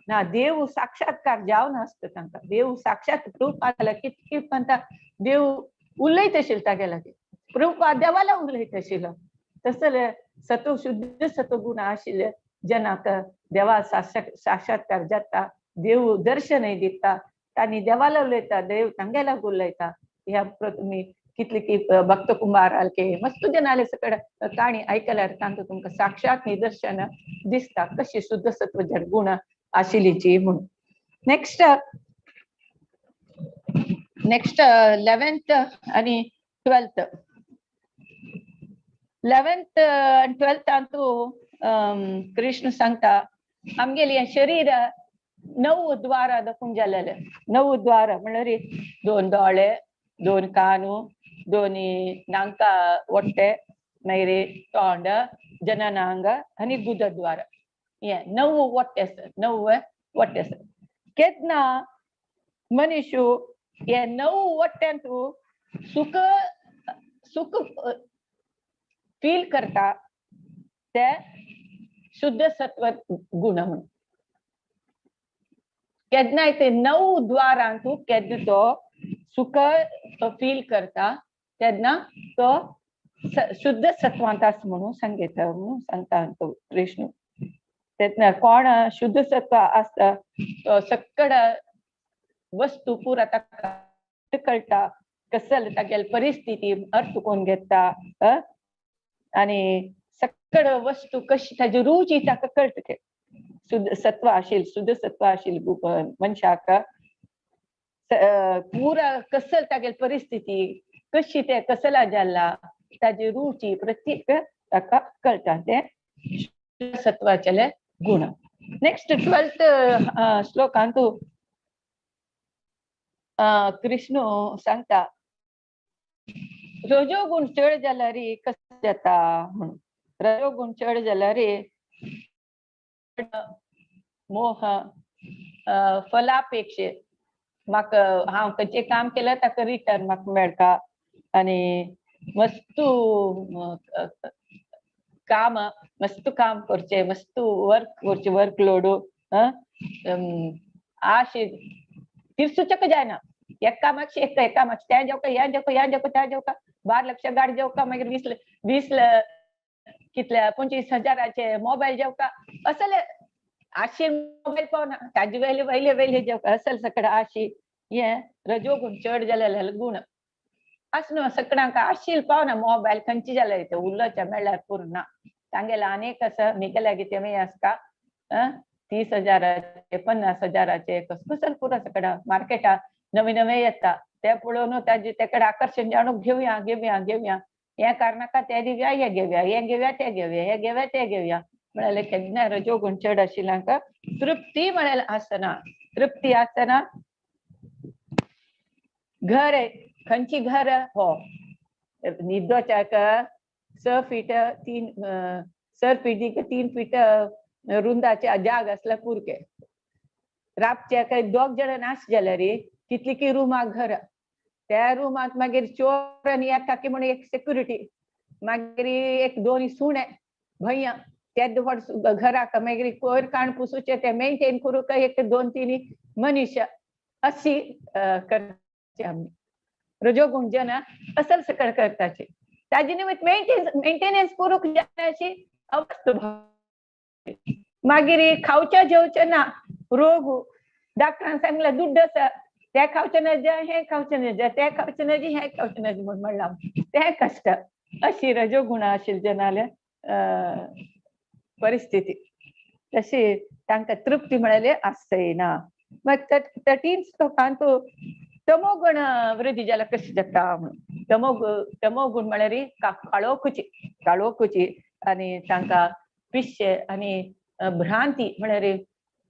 ना देव साक्षात्कार जावन आसता. तांकां देव साक्षात प्रभुपादाला कितकी म्हणटा देव उलयत आशिल्लो तागेला. प्रभुपाद देवाला उलयत आशिल्लो. तसले सत्व शुद्ध सत्व गुण आशिल्ले जनाक देवा साक्षात्कार जाता, देव दर्शनय दिता, तांणी देवाला उलयता, देव तांगेला उलयता. ह्या तुमी कितले की भक्त कुंभार आलके मस्त जनाले सकड काणी ऐकल्यार तांकां तुमकां साक्षात निदर्शन दिसता कशी शुद्ध सत्व गुण आशिल्लीची म्हणून. नेक्स्ट 11th आणि 12th. 11th आणि 12th अंतू कृष्ण सांगता आमगेली शरीर 9 द्वार दाखवून जालेले. 9 द्वार म्हळ्यार 2 दोळे, 2 कानू, 2 नांका वट्टे, मागीर तोंड, जननांग आणि गुदद्वार. हे 9 वट्टे आसतात. 9 वट्टे आसतात. केन्ना मनुष्य हे 9 वट्ट्यांतू सुख फील करता ते शुद्ध सत्व गुण म्हणून. केन्नाय ते 9 द्वारांतू केन्ना तो सुख फील करता तेन्ना तो शुद्ध सत्वांत आस म्हणून सांगितलं म्हणून सांगता तो कृष्ण. तेन्ना कोण शुद्ध सत्व आसता तो सक्कड वस्तू पुरा ताका कळटा, कसल तागेली परिस्थिती अर्थ कोण घेता आणि सक्कड वस्तू कशी ताजी रुची ताका कळटा. शुद्ध सत्व आशिल, शुद्ध सत्व आशिल मनशाक पुरा कसल तागेली परिस्थिती कशी ते कसला जाला ताजी रुची प्रत्येक ताका कळटा. ते सत्वाचे गुण. नेक्स्ट 12th श्लोकांतू कृष्ण सांगता रजोगुण चड जाल्यार कसं जाता म्हणून. रजोगुण चड जाल्यार मोह फलापेक्षे म्हाका हांव खंयचें काम केलें ताका रिटर्न म्हाका मेळटा आनी मस्त काम मस्त काम करचें मस्त वर्क करचें वर्कलोड आशी तिरसुचक जायना एक कामाक एक कामाक त्या जेवका ह्या जेवका ह्या जेवका त्या जेवका 12 लाख गाडी जेवका मागीर 20 कितल्या 25,000 मोबायल जेवका असले आशी मोबायल पावना ताजे वयले जेवका असल सकड आशी हे रजोगुण चड जालेले गुण असनो सकडांक आशील पावना मोबायल खंयची जाल्यार ते उरलोच्या मेळ्ळ्यार पुरना तांगेला अनेक आसा मिगेल्या कितें मे आसता 30,000 50,000 कसं पुरो सकडा मार्केटा नवे नवे येता ते पळोवन ताजे तेकडे आकर्षण जाणून घेवया हे कारणाका ते दिवया हे घेवया ते घेवया म्हळ्यार केन्ना रजोगुण चड आशिल्ल्यांक तृप्ती म्हळ्यार आसना तृप्ती आसना घर खंयची घर हो न्हिदोच्याक 6 फीट 3 फीट रुंदाचे जाग असला पुरके रातचे काही 2 जण नास जाल्यार कितली की रुमाक घर त्या रुमात मागीर चोर आनी येता की म्हणून एक सेक्युरिटी मागीर एक 2 सुणे भैया त्या घराक मागीर कोयर काण पुसूचे ते मेंटेन करूंक एक 2-3 मनीस अशी करचे आमी रजोगुण जन असल सकळ करताचे ताजे निमित्त मेंटेनन्स करूंक जाय अवस्था मागीर खावच्या जेवचे ना रोग डॉक्टरान सांगला दुड्ड आसा ते खावचे नजे हे खावचे नजे ते खावचे नजे हे खावचे नजे म्हणून म्हणला ते कष्ट अशी रजोगुण आशिल्ली जनाले परिस्थिती तशी तांकां तृप्ती मेळले आसना मग 13 श्लोकांत तमोगुण वृद्धी जाला कशी जाता म्हणून तमोगुण म्हळ्यार काळोखुची आनी तांकां पिशे आनी भ्रांती म्हळ्यार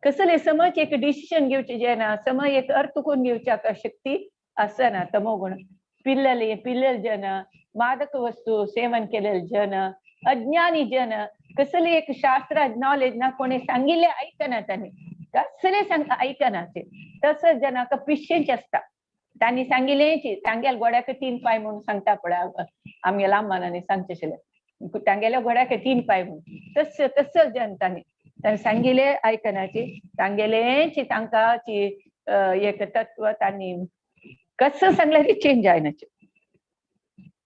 कसले समज एक डिसिजन घेवचे जायना समज एक अर्थ करून घेवच्या शक्ती आसना तमोगुण पिल्लेल जन मादक वस्तू सेवन केलेले जन अज्ञानी जन कसले एक शास्त्र नॉलेज ना कोणी सांगिल्ले ऐकना तांणी कसले ऐकना ते तसंच जनाक पिशेंच आसता तांणी सांगिल्लेची तांगेल गोड्याक 3 पाय म्हणून सांगता पळय आमगे लांबमानांनी सांगचे आशिल्ले तांगेल्या गोड्याक 3 पाय म्हणून तस जन तांणी सांगिल्ले आयकनाची तांगेलेची तांकाची एक तत्व तांणी कसं सांगल्यार चेंज जायनाचे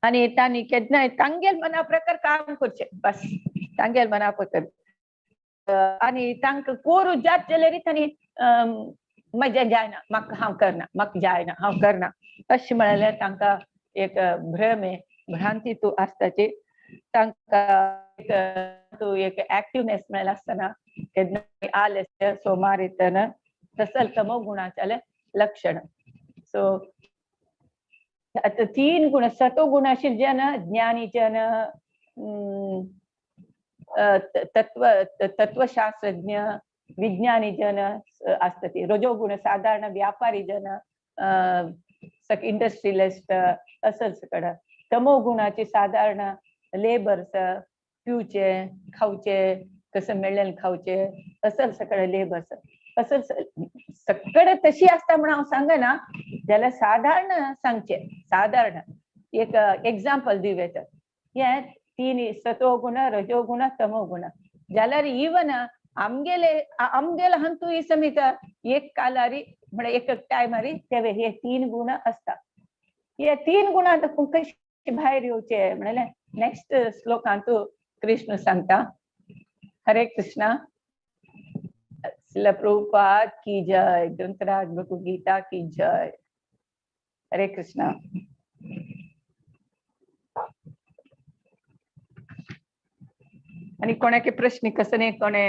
आनी तांणी केन्नाय तांगेल मना प्रकार काम करचे बस तांगेल मना प्रकार आनी तांकां कोरू जात जाल्यार तांणी मजा जायना म्हाका हांव करना म्हाका जायना हांव करना अशें म्हळ्यार तांकां एक भ्रम भ्रांती तूं आसताची तांकां एक एक्टिवनेस मेळ्ळा आसतना केन्ना आलस्य सोमार येतना तसल तमोगुणाचें लक्षण सो आता 3 गुण सत्वगुण आशिल्ले जन ज्ञानी जन तत्वशास्त्रज्ञ विज्ञानी जन असतात रजोगुण साधारण व्यापारी जन इंडस्ट्रियलिस्ट असल सकड तमोगुणाचे साधारण लेबर्स पिवचे खावचे कसं मेळ्ळेले खावचे असल सकड लेबर्स असल सकड तशी असता म्हणून हांव सांगना जाल्यार साधारण सांगचे साधारण एक एग्जाम्पल दिवे तर हे 3 सत्वगुण रजोगुण तमोगुण जाल्यार इवन आमगेले हंतू ही समित एक कालारी म्हणजे एक टायमारी तेवे हे 3 गुण असता हे 3 गुणांत कशी भायर येवचे म्हळ्यार नेक्स्ट श्लोकांत कृष्ण सांगता हरे कृष्णा श्रील प्रभुपाद की जय ग्रंथराज भगवद गीता की जय हरे कृष्णा आणि कोणाके प्रश्न कसले कोणे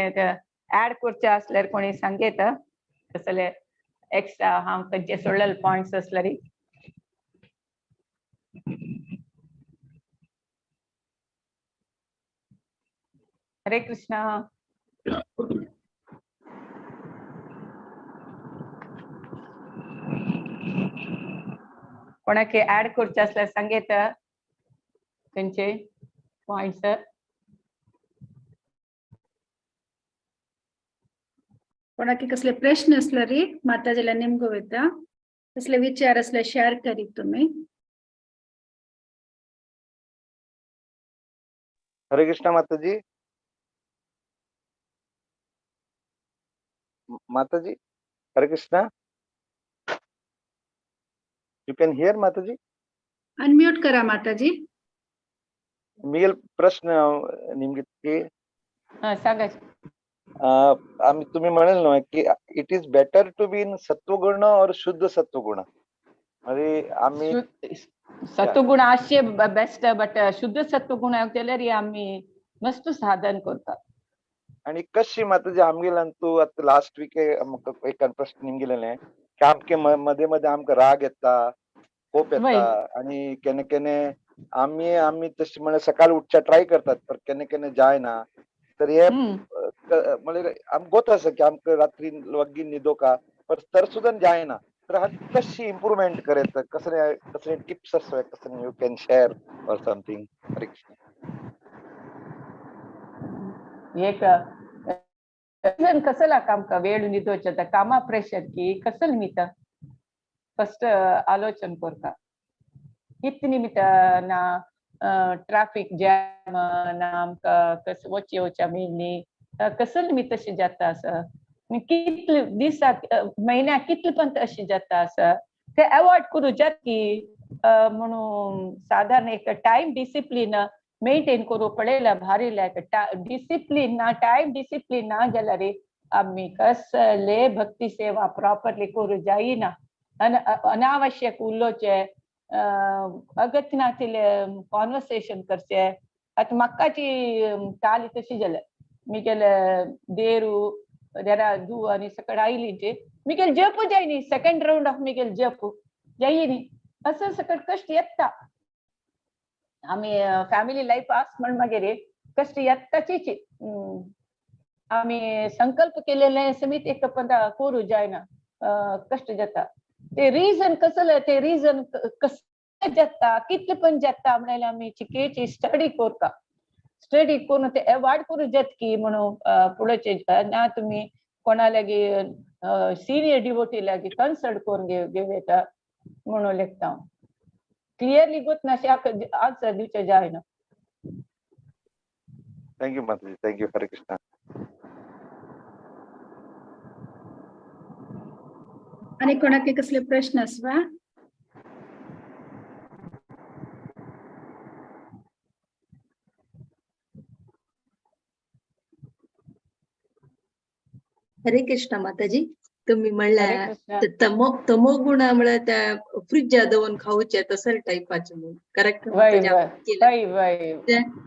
ऍड करचे असल्यार कोणी सांगेत कसले एक्स्ट्रा हांव खंयचे सोडलेले पॉइंट्स असल्यार हरे कृष्णा कोणाके ऍड करचे असल्यार सांगेत खंयचे पॉइंट्स कोणाक कसले प्रश्न असले री माताजीला निमगो वयता कसले विचार असले शेअर करीत तुम्ही. हरे कृष्णा माताजी. माताजी हरे कृष्णा. यू कैन हियर माताजी. अनम्यूट करा माताजी. मिगेल प्रश्न निमगे सांगायचं. आम्ही तुम्ही म्हणाल ना की it is better to be in सत्वगुण और शुद्ध सत्वगुण. म्हणजे आम्ही सत्वगुण आशे बेस्ट बट शुद्ध सत्वगुण केल्यार आम्ही मस्त साधन करतात. आणि कशी माताजी आमगेला तू आता लास्ट वीक एक प्रश्न निमगेलेले की आमके मध्ये मध्ये आमका राग येता कोप येता आणि केने केने आम्ही तशी म्हणजे सकाळी उठच्या ट्राय करतात पण केने केने जाय ना तर हे म्हणजे आम गोत असं की आमक रात्री वग्गी निदो का पण तर सुद्धा जाय ना तर हा कशी इम्प्रूव्हमेंट करायचं कसं टिप्स असं कसं यू कॅन शेअर और समथिंग. हरे कृष्ण. एक कसला काम का वेळ निदोच कामा प्रेशर की कसल निमित्त फर्स्ट आलोचन करता कित निमित्त ना ट्रॅफिक जॅम ना आमका कस वच येवच्या मिळणी कसं निमित्त अशी जाता असं कितले दिसाक महिन्याक कितले पण अशी जाता असं ते अवॉइड करूच्यात की म्हणून साधारण एक टाइम डिसिप्लिन मेंटेन करू पडेला भारी लायक डिसिप्लिन ना टाइम डिसिप्लिन ना जाल्यार आम्ही कसले भक्ती सेवा प्रॉपरली करू जाईना अनावश्यक उलोचे अगत्य नाशिल्ले कॉन्वर्सेशन करचे. आता म्हाकाची काल तशी जाल्या मिगेल देरू देरा दू आणि सकड आयली मिगेल जप जायनी सेकंड राउंड ऑफ मिगेल जप जायनी असं सकड कष्ट येता. आम्ही फॅमिली लाईफ आस म्हण मागेर कष्ट येताचीच आम्ही संकल्प केलेले समित एक पदा करू जायना कष्ट जाता. ते रिझन कसलं ते रिझन कसं जाता कितले पण जाता म्हणाले आम्ही चिकेची स्टडी करता. स्टडी करून ते अवॉइड करू जात की म्हणून पुढचे ना तुम्ही कोणा लागी सिनियर डिवोटी लागी कन्सल्ट करून घेता म्हणून लेखता क्लिअरली गोत ना आन्सर दिवचे जाय ना. थँक्यू माताजी. थँक्यू. हरे कृष्णा. आणि कोणाक कसले प्रश्न असवा. हरे कृष्ण माताजी. तुम्ही म्हणल्या तमोगुण म्हणल्या त्या फ्रीज दवरून खाऊचे तसं टाईपाचे म्हणून करेक्ट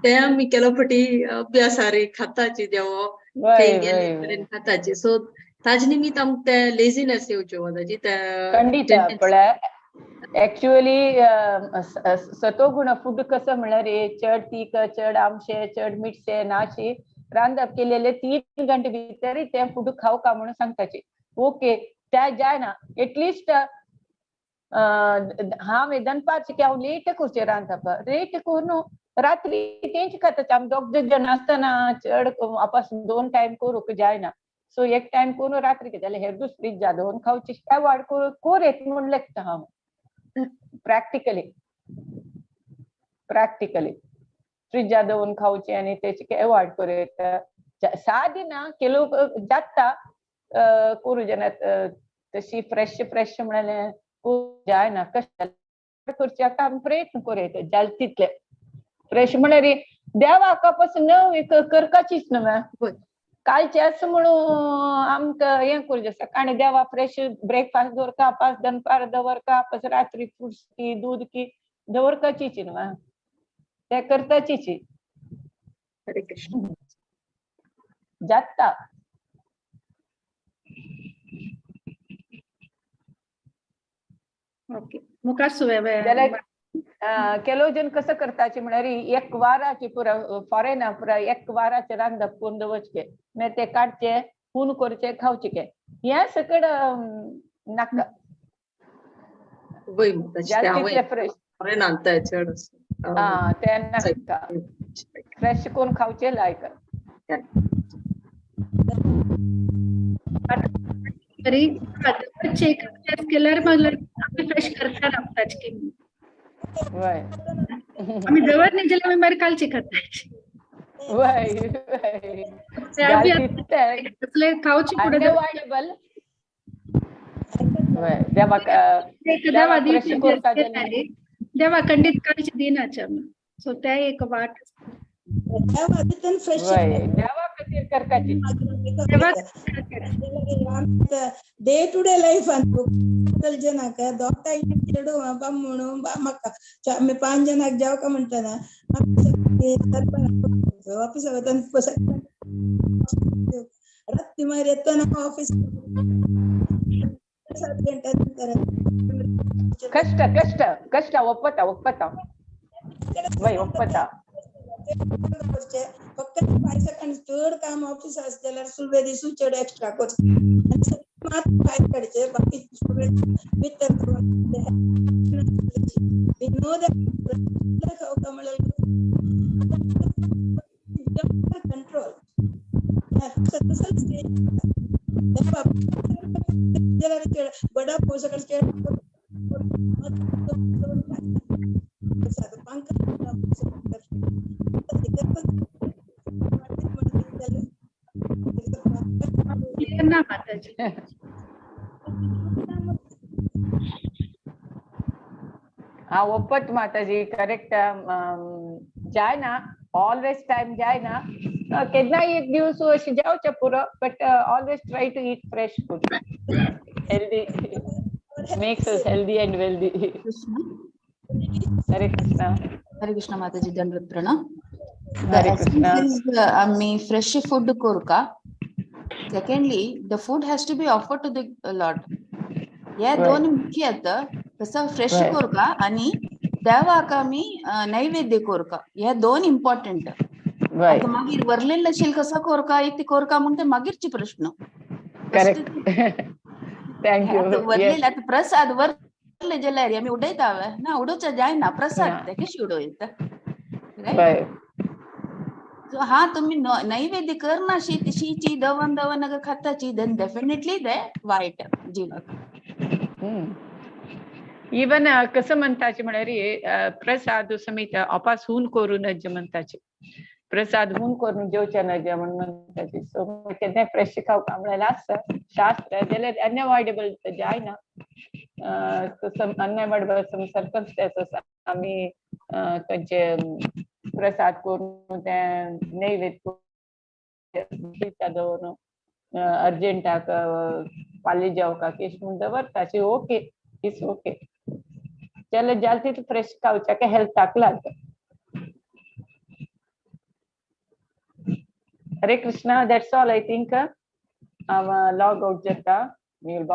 ते आम्ही केलो पटी अभ्यासारे खाताचे जेव्हा खाताचे सो ताज निमित्त आमकां लेझीनेस येवच्यो माताजी खंडित पळय एक्चुअली सत्वगुण फूड कसं म्हणल्यार चड तीख चड आमशे चड मिठशे नाशे रांदप केलेले 3 घंटे भितर ते फूड खाऊ का म्हणून सांगताचे. ओके त्या जाय ना एटलिस्ट हांव दनपारचे की हांव लेट करचे रांदप लेट करून रात्री तेंच खाताचे आमी दोग जण आसतना चड आपास 2 टाइम करूंक जायना. सो एक टाइम करून रात्री जाल्यार हेर दीस फ्रीज जादवून खावचे अवॉइड कोरेत म्हूण लेखता हांव प्रॅक्टिकली फ्रीज जादवून खावचे आनी तेचे अवॉइड करेत. सादी ना केलो जाता करू जेन्ना तशी फ्रेश म्हणाले जायना कशें करचे प्रयत्न करेत जाल तितले फ्रेश म्हळ्यार देवाक पासून करपाचीच न्हू कालचे असं म्हणून आमकां हें करूचें सकाळी देवा फ्रेश ब्रेकफास्ट दवरका पास दनपार दवरका पास रात्री फ्रुट्स की दूध की दवरपाचीच न्हू ते करताचीच. हरे कृष्ण. जाता ओके मुखार केलो जन कसं करताचे म्हळ्यार एक वाराची पुरा फॉरेना पुरा एक वाराचे रांदप करून दवरचे मागीर ते काडचे खून करचे खावचे के हे सकड नाका फ्रेश ते नाका फ्रेश करून खावचे लायक. तरी चेक केल्यार आमी फ्रेश करता आमची वय आमी जवळ नाही गेल्यार आमी मागीर कालची करता वय वय खावची फुडें अनअवॉइडेबल वय देवा देवा फ्रेश करता देवा खंडीत कालची दिनाची आमी सो त्या एक वाट देवा खातीर करपाची ಡೇ ಟು ಡೇ ಲೈಫ್ ಅಂತ ಜನಕ ದೊಡ್ಡ ಎರಡು ಬಮ್ಮುಣು ಬಾಮಕ್ಕ मी 5 जणांक जेव का म्हणटाना ऑफिस रात्री मागीर येतना ऑफिस 7 ಗಂಟೆ ನಂತರ ಕಷ್ಟ ಕಷ್ಟ ಕಷ್ಟ ಒಪ್ಪತ್ತ वय ಒಪ್ಪತ್ತ फक्त 5 सेकंड चड काम ऑफिस आस जाल्यार सुलभे दिसू चड एक्स्ट्रा करता मात काय काडचे बाकी भितर विनोद खावका म्हळ्यार कंट्रोल बड़ा पोषक ना माताजी हाँ ಒಪ್ಪತ್ತು ಮಾತಾಜಿ करेक्ट जाय ना ऑलवेज टाइम जाय ना केन्ना एक दिवस अशी जावचे पुरो but always try to eat fresh food healthy makes us healthy and wealthy Hare Krishna माताजी दंडवत प्रणाम हरे कृष्ण आम्ही फ्रेश फूड करू का secondly the food has to be offered to the lord या दोन मुख्य आता तसं फ्रेश करू का आणि देवाक आम्ही नैवेद्य करू का या दोन इम्पॉर्टंट आता मागीर वरलेलं असेल कसं करू का एक ते करू का म्हणते मागीरची प्रश्न करेक्ट थँक्यू वरलेलं आता प्रसाद वरले जाल्यार आम्ही उडयता ना उडोवचं जाय ना प्रसाद ते कशी उडोयता हा तुम्ही नैवेद्य करना शीची दवन अगर खाताची देन डेफिनेटली दे वाईट जीवन इवन कसं म्हणताचे म्हळ्यार प्रसाद समीत अपास हून करून नज म्हणताचे प्रसाद हून करून जेवचे नज म्हणून म्हणताचे सो केन्ना फ्रेश खावपा म्हळ्यार आसता शास्त्र जाल्यार अनअवॉइडेबल जाय ना अनअवॉइडेबल सम सर्कमस्टेंसेस आमी तांचे प्रसाद करून ते नैवेद्य दवरून अर्जंटाक फाल्यां जेवपाक इश म्हूण दवरताचे ओके इट्स ओके जाल्यार जाल तितलें फ्रेश खावचें हेल्थाक लागता हरे Krishna that's all I think log out जाता